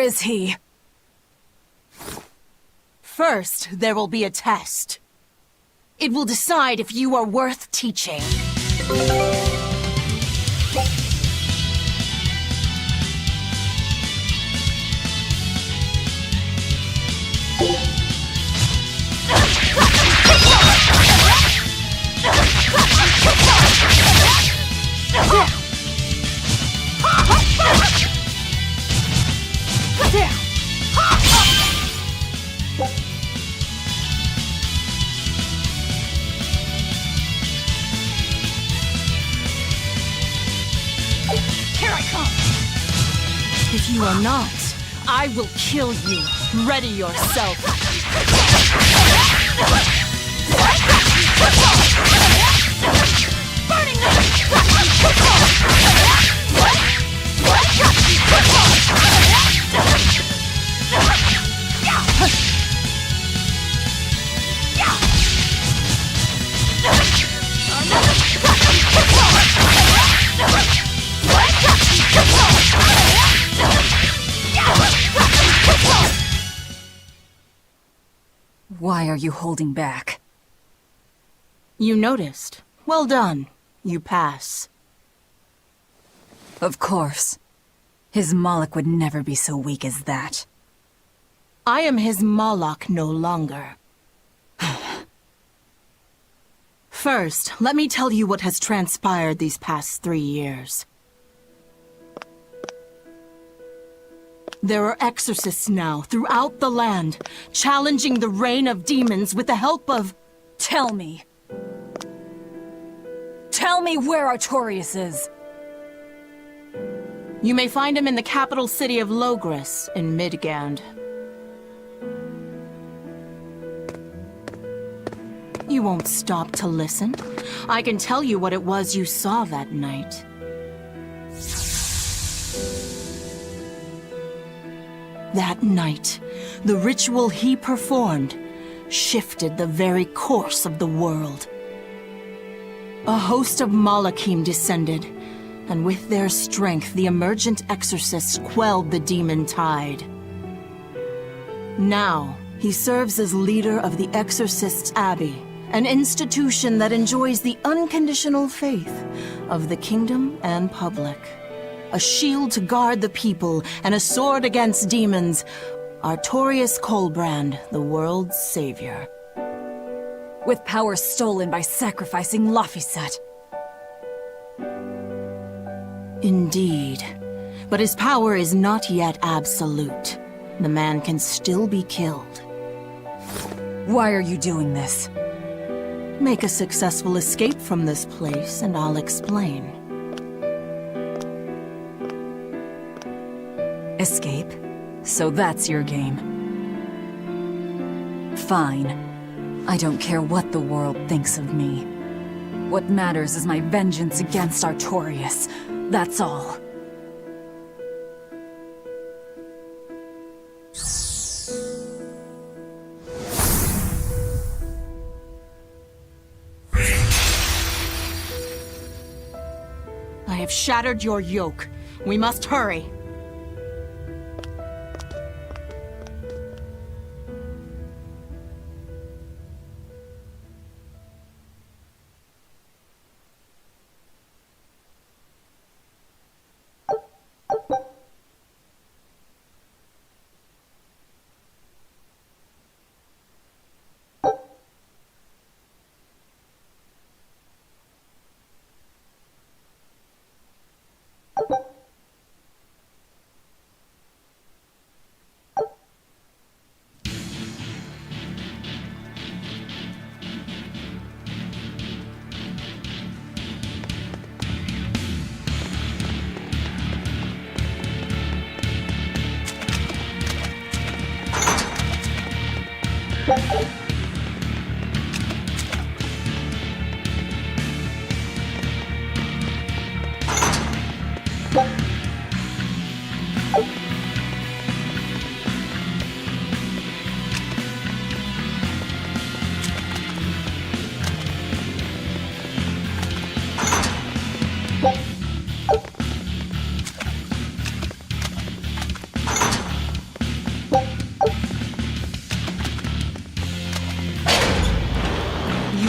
is he? First, there will be a test. It will decide if you are worth teaching. If you are not, I will kill you. Ready yourself. Burning Why are you holding back? You noticed. Well done. You pass. Of course. His Moloch would never be so weak as that. I am his Moloch no longer. First, let me tell you what has transpired these past 3 years. There are exorcists now throughout the land, challenging the reign of demons with the help of... Tell me. Tell me where Artorias is. You may find him in the capital city of Logris in Midgand. You won't stop to listen. I can tell you what it was you saw that night. That night, the ritual he performed shifted the very course of the world. A host of Malachim descended, and with their strength, the emergent exorcists quelled the demon tide. Now, he serves as leader of the Exorcists' Abbey, an institution that enjoys the unconditional faith of the kingdom and public. A shield to guard the people and a sword against demons, Artorias Colbrand, the world's savior. With power stolen by sacrificing Laphicet. Indeed. But his power is not yet absolute. The man can still be killed. Why are you doing this? Make a successful escape from this place, and I'll explain. Escape? So that's your game. Fine. I don't care what the world thinks of me. What matters is my vengeance against Artorias. That's all. I have shattered your yoke. We must hurry.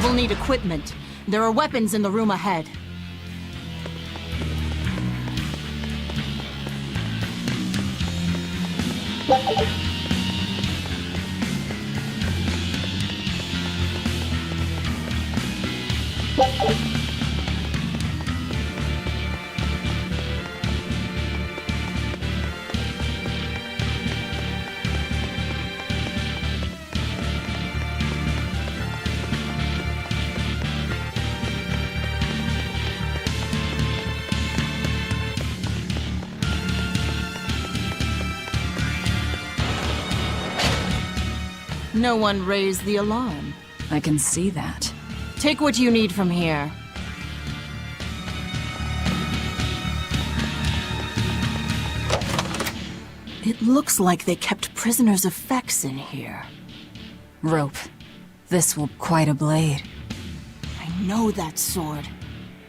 will need equipment. There are weapons in the room ahead. No one raised the alarm. I can see that. Take what you need from here. It looks like they kept prisoners' effects in here. Rope. This will quite a blade. I know that sword.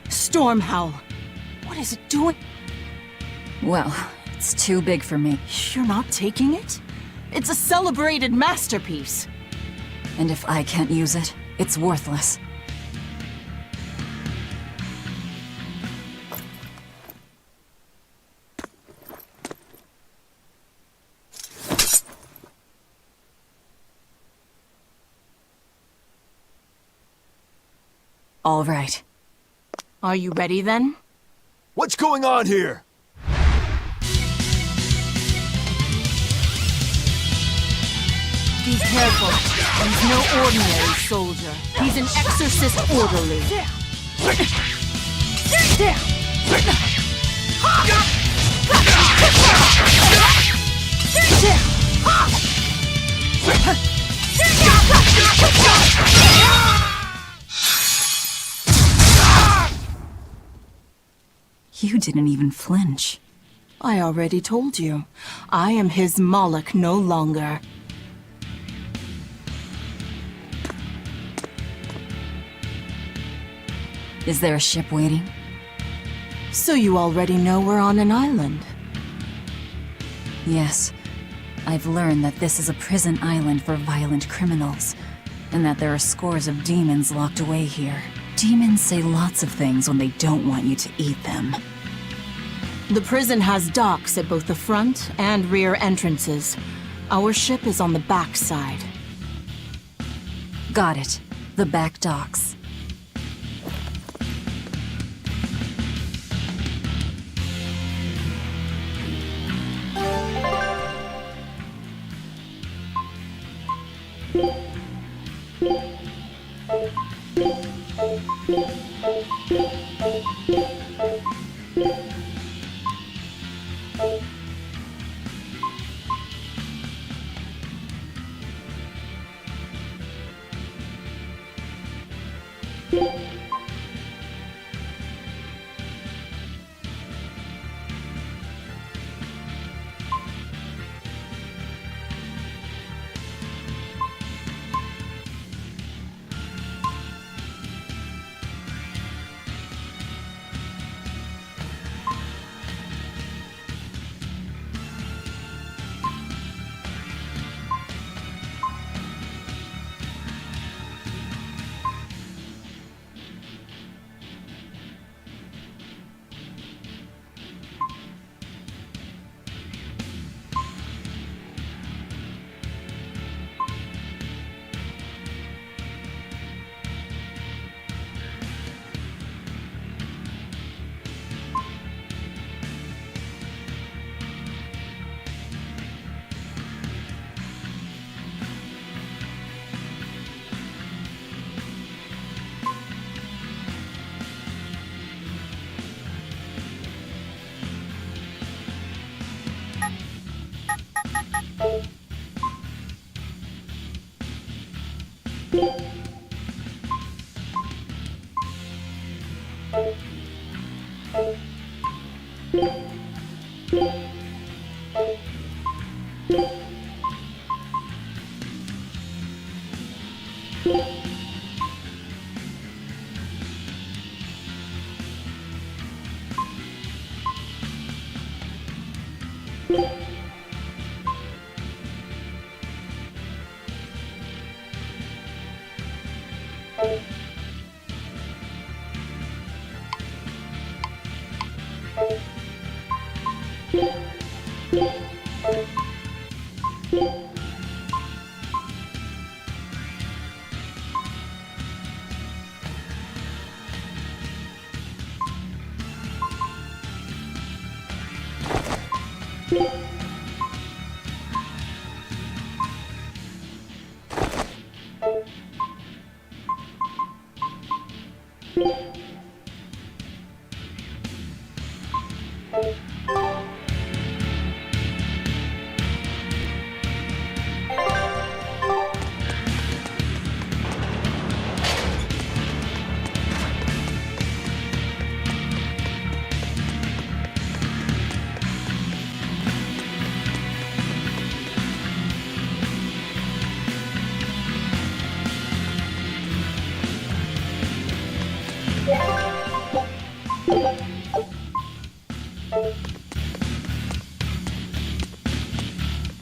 Stormhowl. What is it doing? Well, it's too big for me. You're not taking it? It's a celebrated masterpiece. And if I can't use it, it's worthless. All right. Are you ready then? What's going on here? Be careful. He's no ordinary soldier. He's an exorcist orderly. You didn't even flinch. I already told you. I am his Moloch no longer. Is there a ship waiting? So you already know we're on an island. Yes. I've learned that this is a prison island for violent criminals, and that there are scores of demons locked away here. Demons say lots of things when they don't want you to eat them. The prison has docks at both the front and rear entrances. Our ship is on the back side. Got it. The back docks.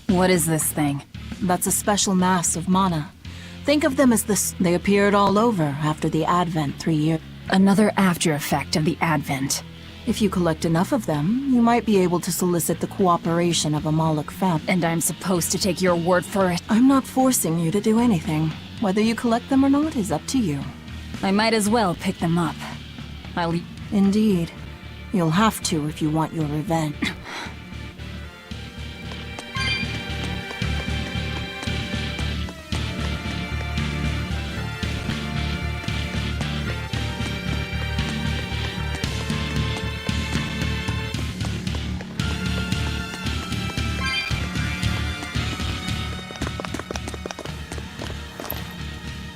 What is this thing? That's a special mass of mana. Think of them as this. They appeared all over after the Advent 3 years. Another after effect of the Advent. If you collect enough of them, you might be able to solicit the cooperation of a Moloch family. And I'm supposed to take your word for it? I'm not forcing you to do anything. Whether you collect them or not is up to you. I might as well pick them up. Indeed. You'll have to if you want your revenge.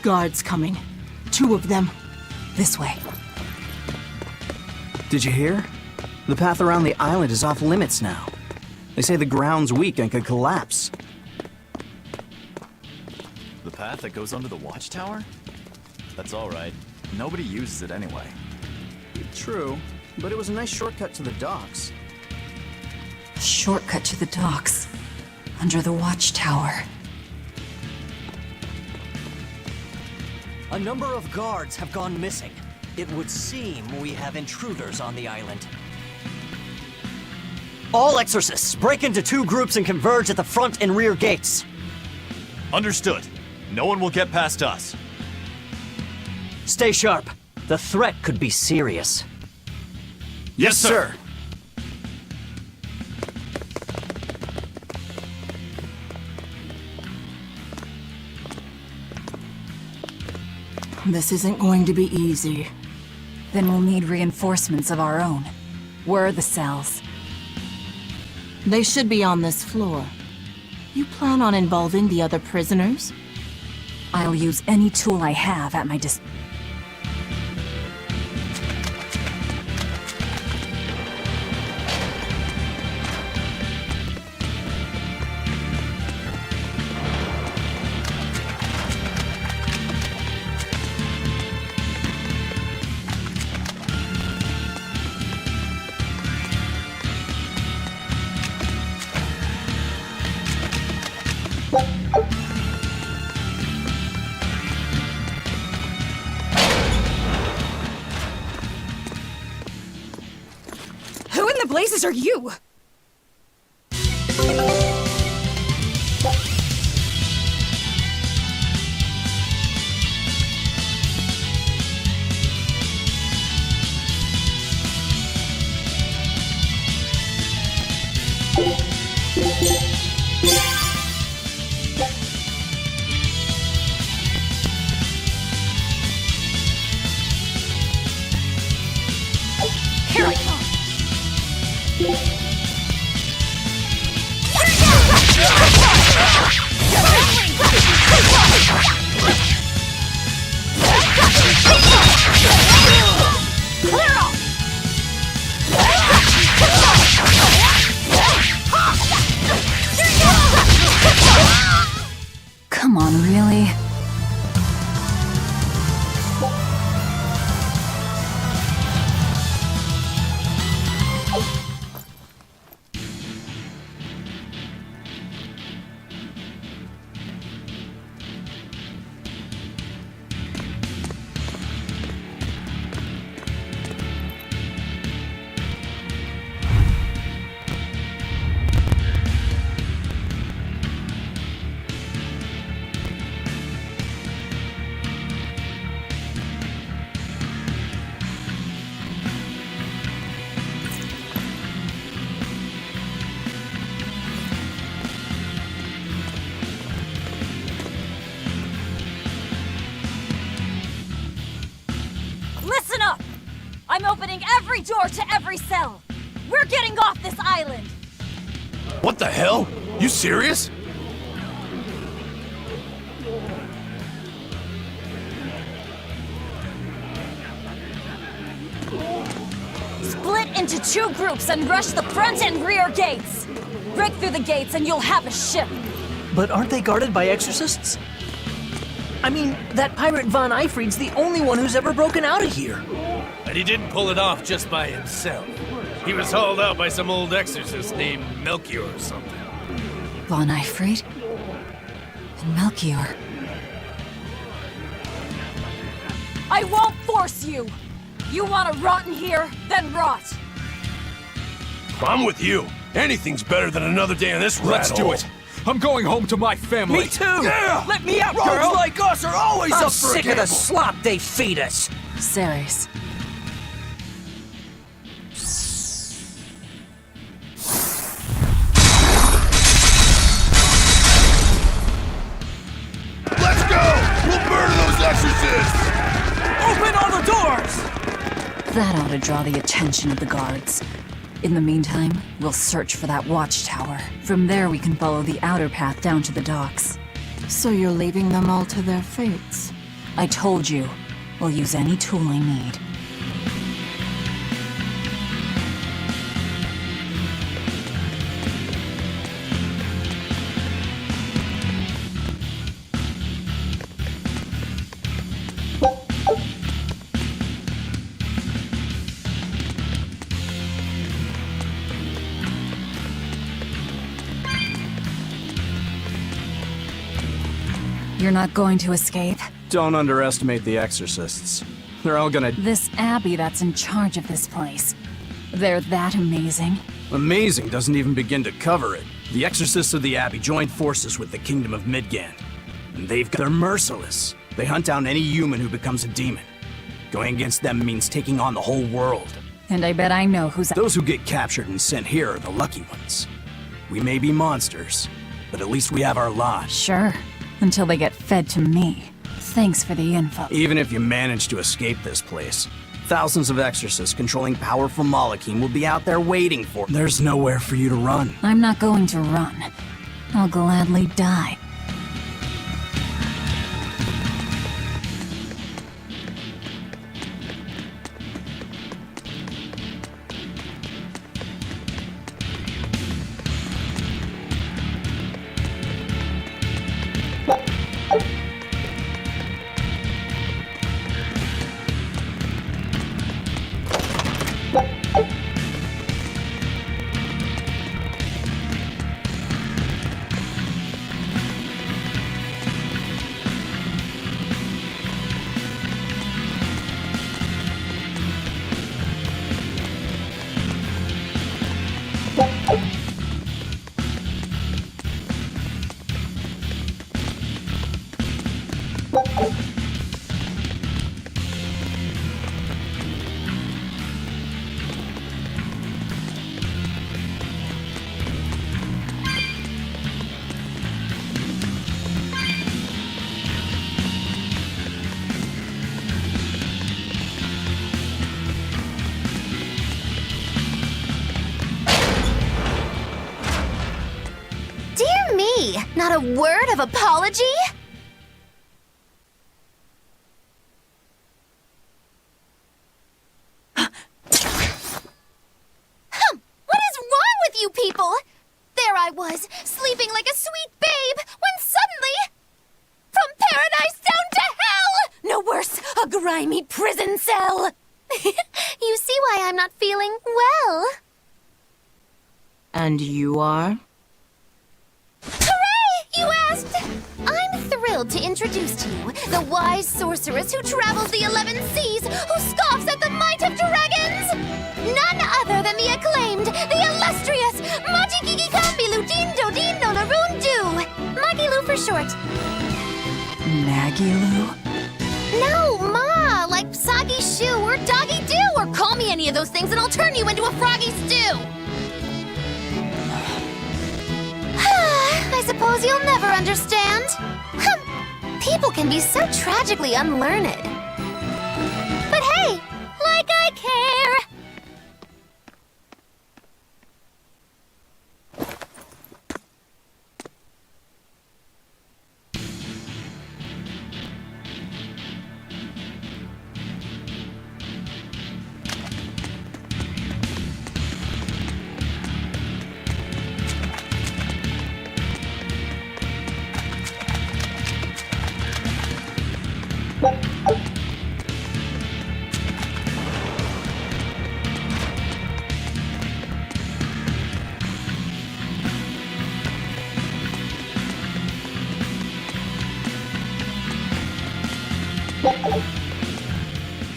Guards coming. 2 of them. This way. Did you hear? The path around the island is off limits now. They say the ground's weak and could collapse. The path that goes under the watchtower? That's alright. Nobody uses it anyway. True, but it was a nice shortcut to the docks. A shortcut to the docks. Under the watchtower. A number of guards have gone missing. It would seem we have intruders on the island. All exorcists, break into 2 groups and converge at the front and rear gates. Understood. No one will get past us. Stay sharp. The threat could be serious. Yes, sir. This isn't going to be easy. Then we'll need reinforcements of our own. Where are the cells? They should be on this floor. You plan on involving the other prisoners? I'll use any tool I have at my disposal. Who in the blazes are you? Here I come. I'm opening every door to every cell! We're getting off this island! What the hell? You serious? Split into 2 groups and rush the front and rear gates! Break through the gates and you'll have a ship! But aren't they guarded by exorcists? I mean, that pirate Von Eyfried's the only one who's ever broken out of here. And he didn't pull it off just by himself. He was hauled out by some old exorcist named Melchior or something. Von Eyfried? And Melchior. I won't force you! You want to rot in here? Then rot! I'm with you. Anything's better than another day in this Let's do rat-hole. it. I'm going home to my family. Me too! Yeah! Let me out, Rogues girl! like us are always I'm up for a sick of the gamble. slop they feed us! Ceres. Let's go! We'll murder those exorcists! Open all the doors! That ought to draw the attention of the guards. In the meantime, we'll search for that watchtower. From there, we can follow the outer path down to the docks. So you're leaving them all to their fates? I told you, we'll use any tool I need. You're not going to escape? Don't underestimate the exorcists. They're all gonna... This Abbey that's in charge of this place. They're that amazing? Amazing doesn't even begin to cover it. The exorcists of the Abbey joined forces with the Kingdom of Midgand. And they're merciless. They hunt down any human who becomes a demon. Going against them means taking on the whole world. And I bet I know who's... Those who get captured and sent here are the lucky ones. We may be monsters, but at least we have our lives. Sure. Until they get fed to me. Thanks for the info. Even if you manage to escape this place, thousands of exorcists controlling powerful Malachim will be out there waiting for... There's nowhere for you to run. I'm not going to run. I'll gladly die. Dear me, not a word of apology? What is wrong with you people? There I was, sleeping like a sweet babe, when suddenly... From paradise down to hell! No worse, a grimy prison cell! You see why I'm not feeling well. And you are? Hooray! You asked! I'm thrilled to introduce to you the wise sorceress who travels the 11 seas, who scoffs at the might of dragons! None other than the acclaimed, the illustrious Majigigi Kambilu Dindo Dindo Laroon Do! Magilu for short. Magilu? No, Ma! Like Soggy Shoe or Doggy Doo, or call me any of those things and I'll turn you into a froggy stew! I suppose you'll never understand. People can be so tragically unlearned. But hey, like I care.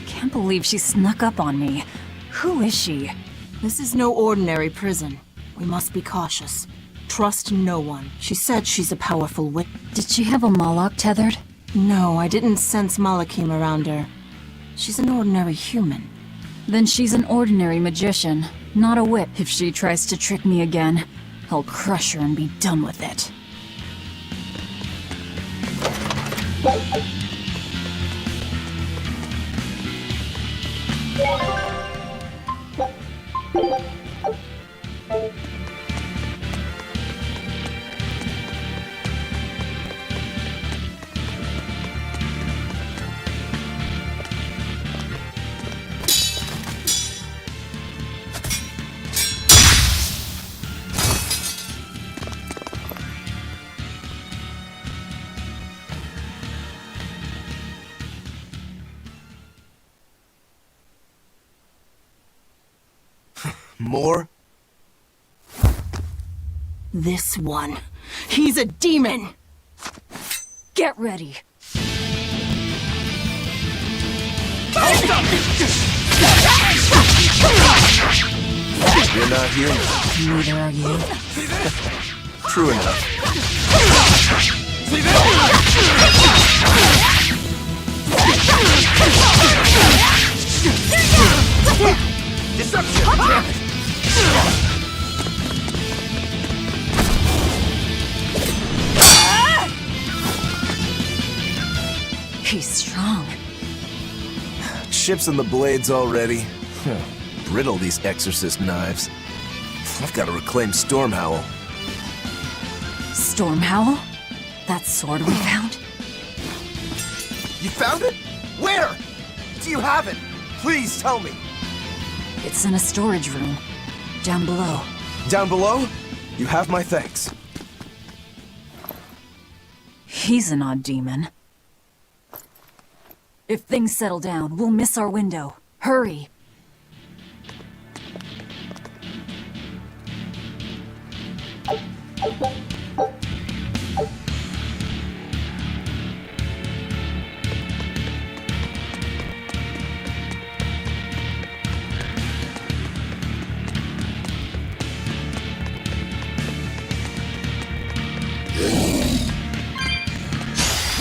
Can't believe she snuck up on me. Who is she? This is no ordinary prison. We must be cautious. Trust no one. She said she's a powerful witch. Did she have a Moloch tethered? No, I didn't sense Malachim around her. She's an ordinary human. Then she's an ordinary magician, not a witch. If she tries to trick me again, I'll crush her and be done with it. More? This one. He's a demon! Get ready. You're not human. Neither are you. True enough. Deception! Damn it! He's strong. Ships in the blades already. Brittle, these exorcist knives. I've got to reclaim Stormhowl. Stormhowl? That sword we found? You found it? Where? Do you have it? Please tell me. It's in a storage room. Down below. Down below? You have my thanks. He's an odd demon. If things settle down, we'll miss our window. Hurry!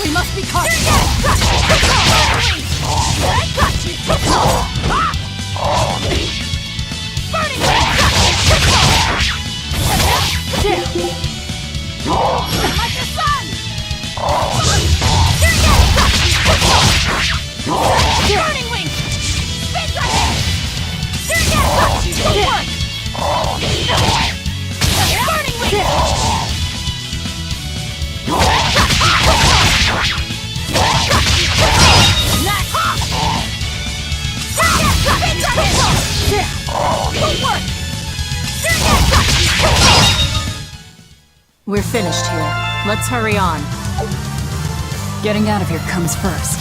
We must be cautious! I got you! Burning like the sun! Burning wing! Spin dragon! Burning wing! We're finished here. Let's hurry on. Getting out of here comes first.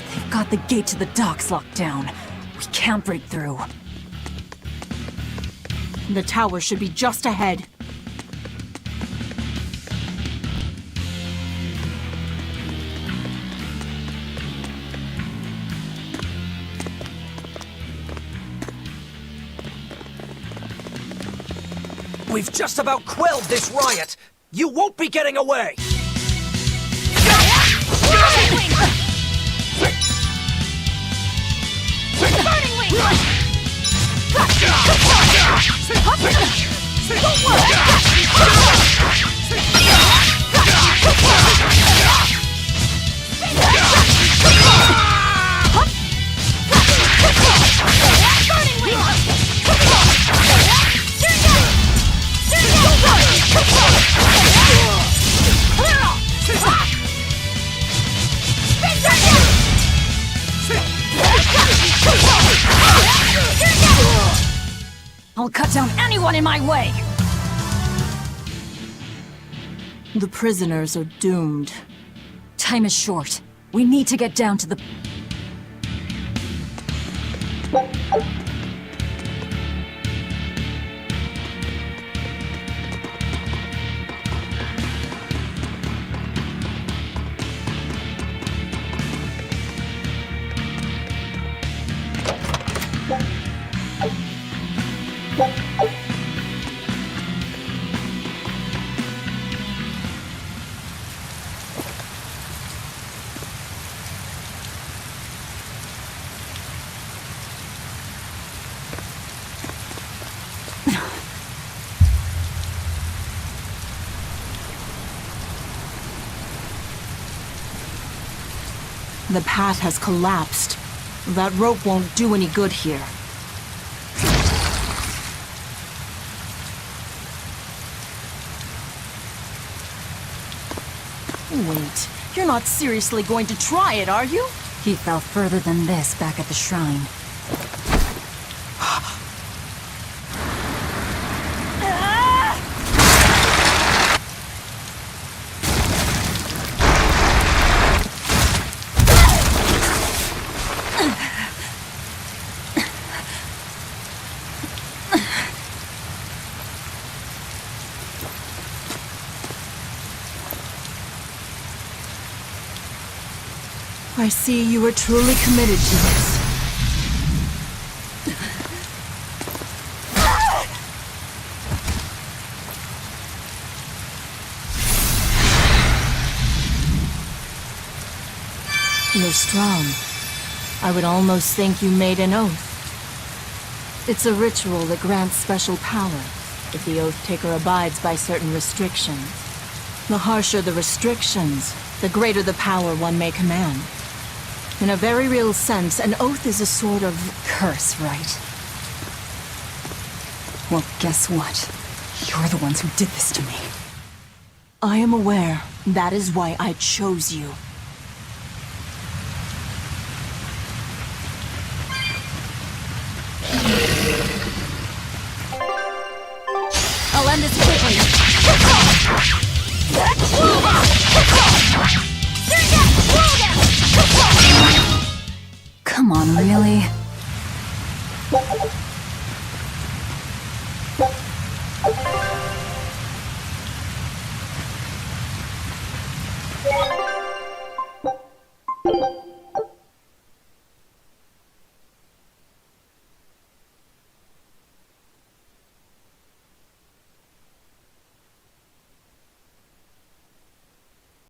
They've got the gate to the docks locked down. We can't break through. The tower should be just ahead. We've just about quelled this riot. You won't be getting away! Burning wing! I'll cut down anyone in my way! The prisoners are doomed. Time is short. We need to get down to the... The path has collapsed. That rope won't do any good here. Wait, you're not seriously going to try it, are you? He fell further than this back at the shrine. I see you are truly committed to this. You're strong. I would almost think you made an oath. It's a ritual that grants special power if the oath taker abides by certain restrictions. The harsher the restrictions, the greater the power one may command. In a very real sense, an oath is a sort of curse, right? Well, guess what? You're the ones who did this to me. I am aware. That is why I chose you. I'll end this quickly.